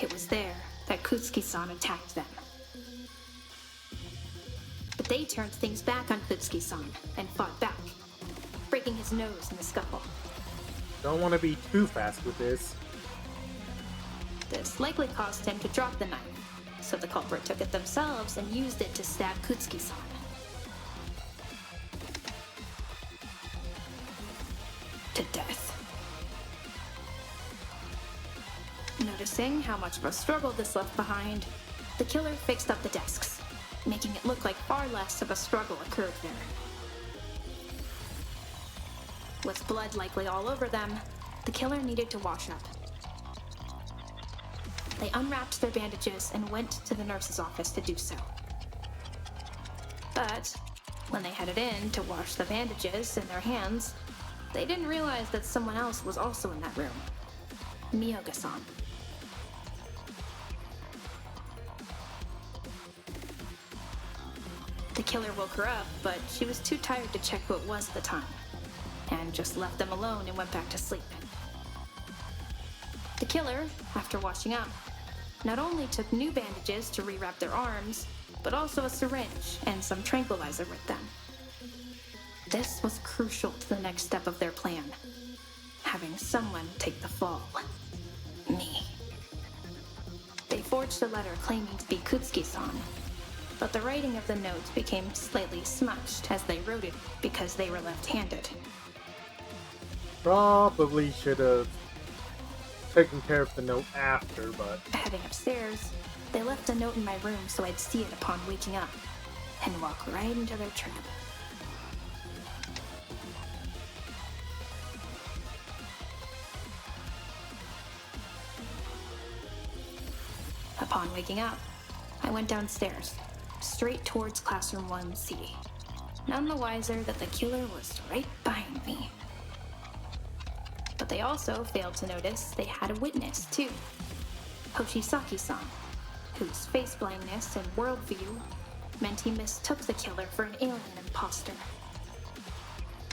It was there that Kutsuki-san attacked them. But they turned things back on Kutsuki-san and fought back, breaking his nose in the scuffle. Don't want to be too fast with this. This likely caused him to drop the knife, so the culprit took it themselves and used it to stab Kutsuki-san. To death. Noticing how much of a struggle this left behind, the killer fixed up the desks, making it look like far less of a struggle occurred there. With blood likely all over them, the killer needed to wash up. They unwrapped their bandages and went to the nurse's office to do so. But when they headed in to wash the bandages in their hands, they didn't realize that someone else was also in that room. Miyoga-san. The killer woke her up, but she was too tired to check who it was at the time, and just left them alone and went back to sleep. The killer, after washing up, not only took new bandages to rewrap their arms, but also a syringe and some tranquilizer with them. This was crucial to the next step of their plan, having someone take the fall. Me. They forged a letter claiming to be Kutsuki-san, but the writing of the note became slightly smudged as they wrote it because they were left-handed. Probably should have taken care of the note after, but... Heading upstairs, they left a note in my room so I'd see it upon waking up, and walk right into their trap. Upon waking up, I went downstairs, straight towards classroom 1C, none the wiser that the killer was right behind me. But they also failed to notice they had a witness, too. Hoshisaki-san, whose face blindness and worldview meant he mistook the killer for an alien imposter.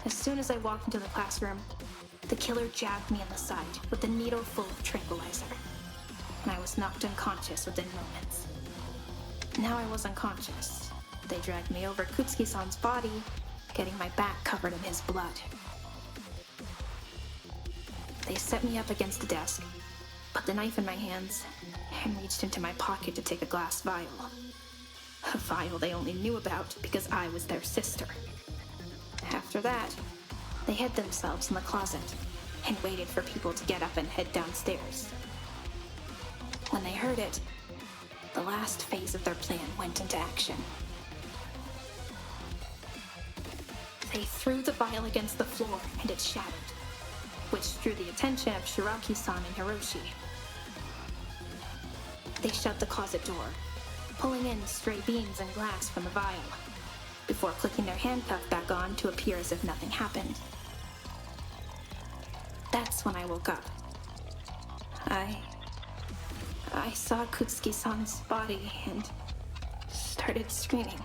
As soon as I walked into the classroom, the killer jabbed me in the side with a needle full of tranquilizer, and I was knocked unconscious within moments. Now I was unconscious. They dragged me over Kutsuki-san's body, getting my back covered in his blood. They set me up against the desk, put the knife in my hands, and reached into my pocket to take a glass vial. A vial they only knew about because I was their sister. After that, they hid themselves in the closet and waited for people to get up and head downstairs. When they heard it, the last phase of their plan went into action. They threw the vial against the floor and it shattered, which drew the attention of Shiraki-san and Hiroshi. They shut the closet door, pulling in stray beams and glass from the vial, before clicking their handcuff back on to appear as if nothing happened. That's when I woke up. I saw Kutsuki-san's body and started screaming.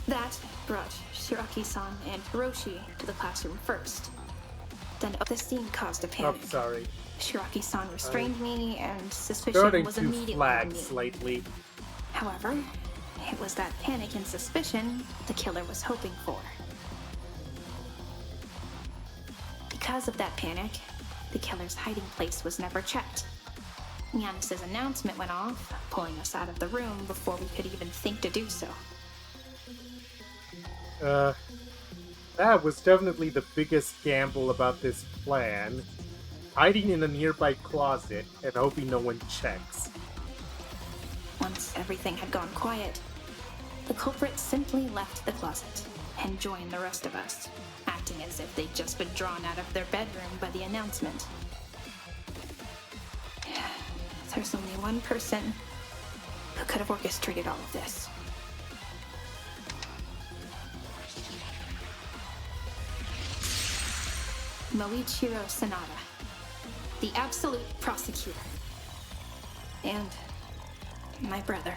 That brought Shiraki-san and Hiroshi to the classroom first. Then the scene caused a panic. Oh, sorry. Shiraki-san restrained me, and suspicion Starting was to immediately on flag me. slightly. However, it was that panic and suspicion the killer was hoping for. Because of that panic, the killer's hiding place was never checked. Giannis's announcement went off, pulling us out of the room before we could even think to do so. That was definitely the biggest gamble about this plan. Hiding in a nearby closet and hoping no one checks. Once everything had gone quiet, the culprit simply left the closet and joined the rest of us, acting as if they'd just been drawn out of their bedroom by the announcement. There's only one person who could have orchestrated all of this. Moichiro Sanada, the absolute prosecutor, and my brother.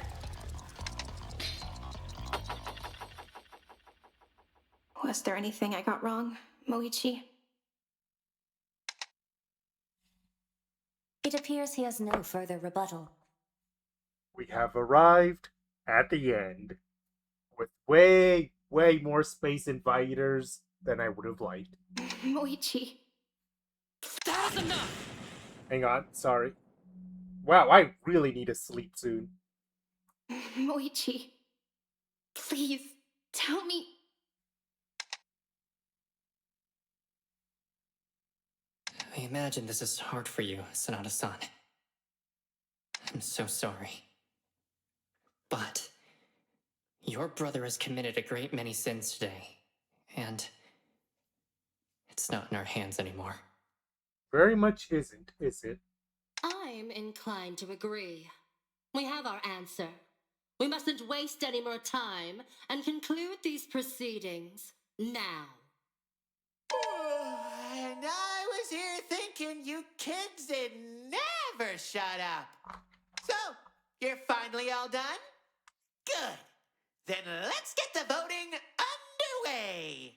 Was there anything I got wrong, Moichi? It appears he has no further rebuttal. We have arrived at the end with way more Space Invaders than I would have liked. Moichi. That is enough! Hang on, sorry. Wow, I really need to sleep soon. Moichi. Please, tell me. I imagine this is hard for you, Sanada-san. I'm so sorry. But your brother has committed a great many sins today, and it's not in our hands anymore. Very much isn't, is it? I'm inclined to agree. We have our answer. We mustn't waste any more time and conclude these proceedings now. And I was here thinking you kids would never shut up. So, you're finally all done? Good. Then let's get the voting underway.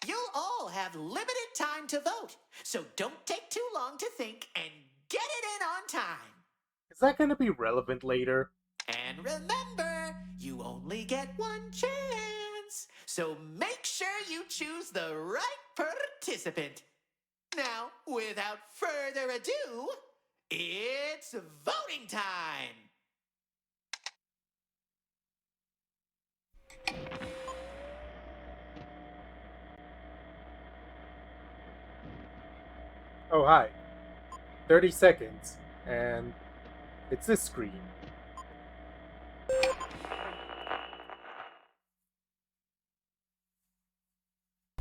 You'll all have limited time to vote, so don't take too long to think and get it in on time. Is that going to be relevant later? And remember, you only get one chance, so make sure you choose the right participant. Now, without further ado, it's voting time! Oh, hi. 30 seconds, and it's this screen.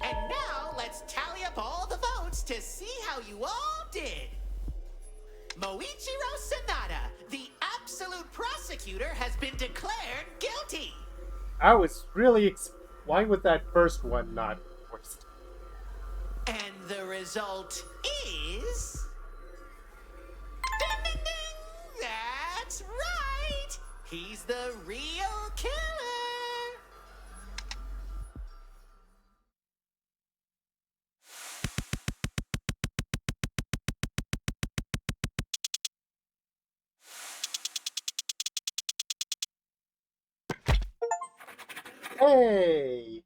And now, let's tally up all the votes to see how you all did. Moichiro Sanada, the absolute prosecutor, has been declared guilty. I was really why would that first one not forced? And the result is... Ding, ding, ding! That's right! He's the real killer! Hey!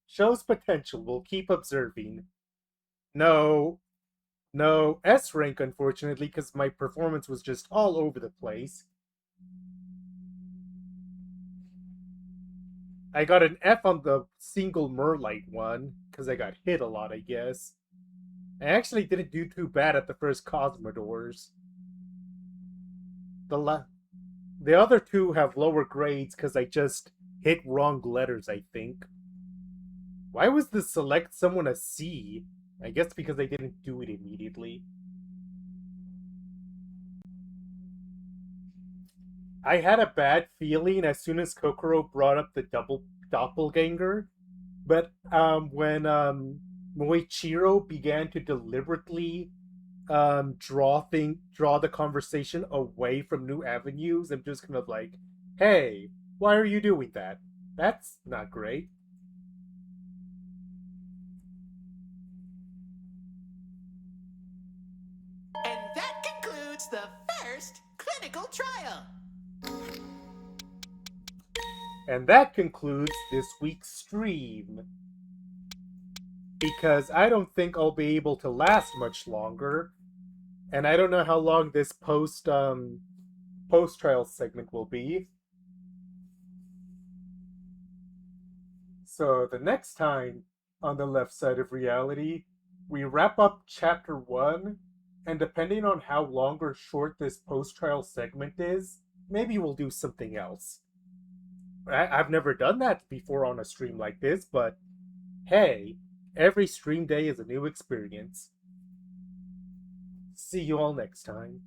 Shows potential, we'll keep observing. No, S rank, unfortunately, because my performance was just all over the place. I got an F on the single Merlite one, because I got hit a lot, I guess. I actually didn't do too bad at the first Cosmodors. The other two have lower grades because I just hit wrong letters, I think. Why was the select someone a C? I guess because they didn't do it immediately. I had a bad feeling as soon as Kokoro brought up the double doppelganger, but when Moichiro began to deliberately draw the conversation away from new avenues, I'm just kind of like, hey, why are you doing that? That's not great. And that concludes the first clinical trial. And that concludes this week's stream. Because I don't think I'll be able to last much longer. And I don't know how long this post-trial segment will be. So the next time on the left side of reality, we wrap up chapter 1, and depending on how long or short this post-trial segment is, maybe we'll do something else. I've never done that before on a stream like this, but hey, every stream day is a new experience. See you all next time.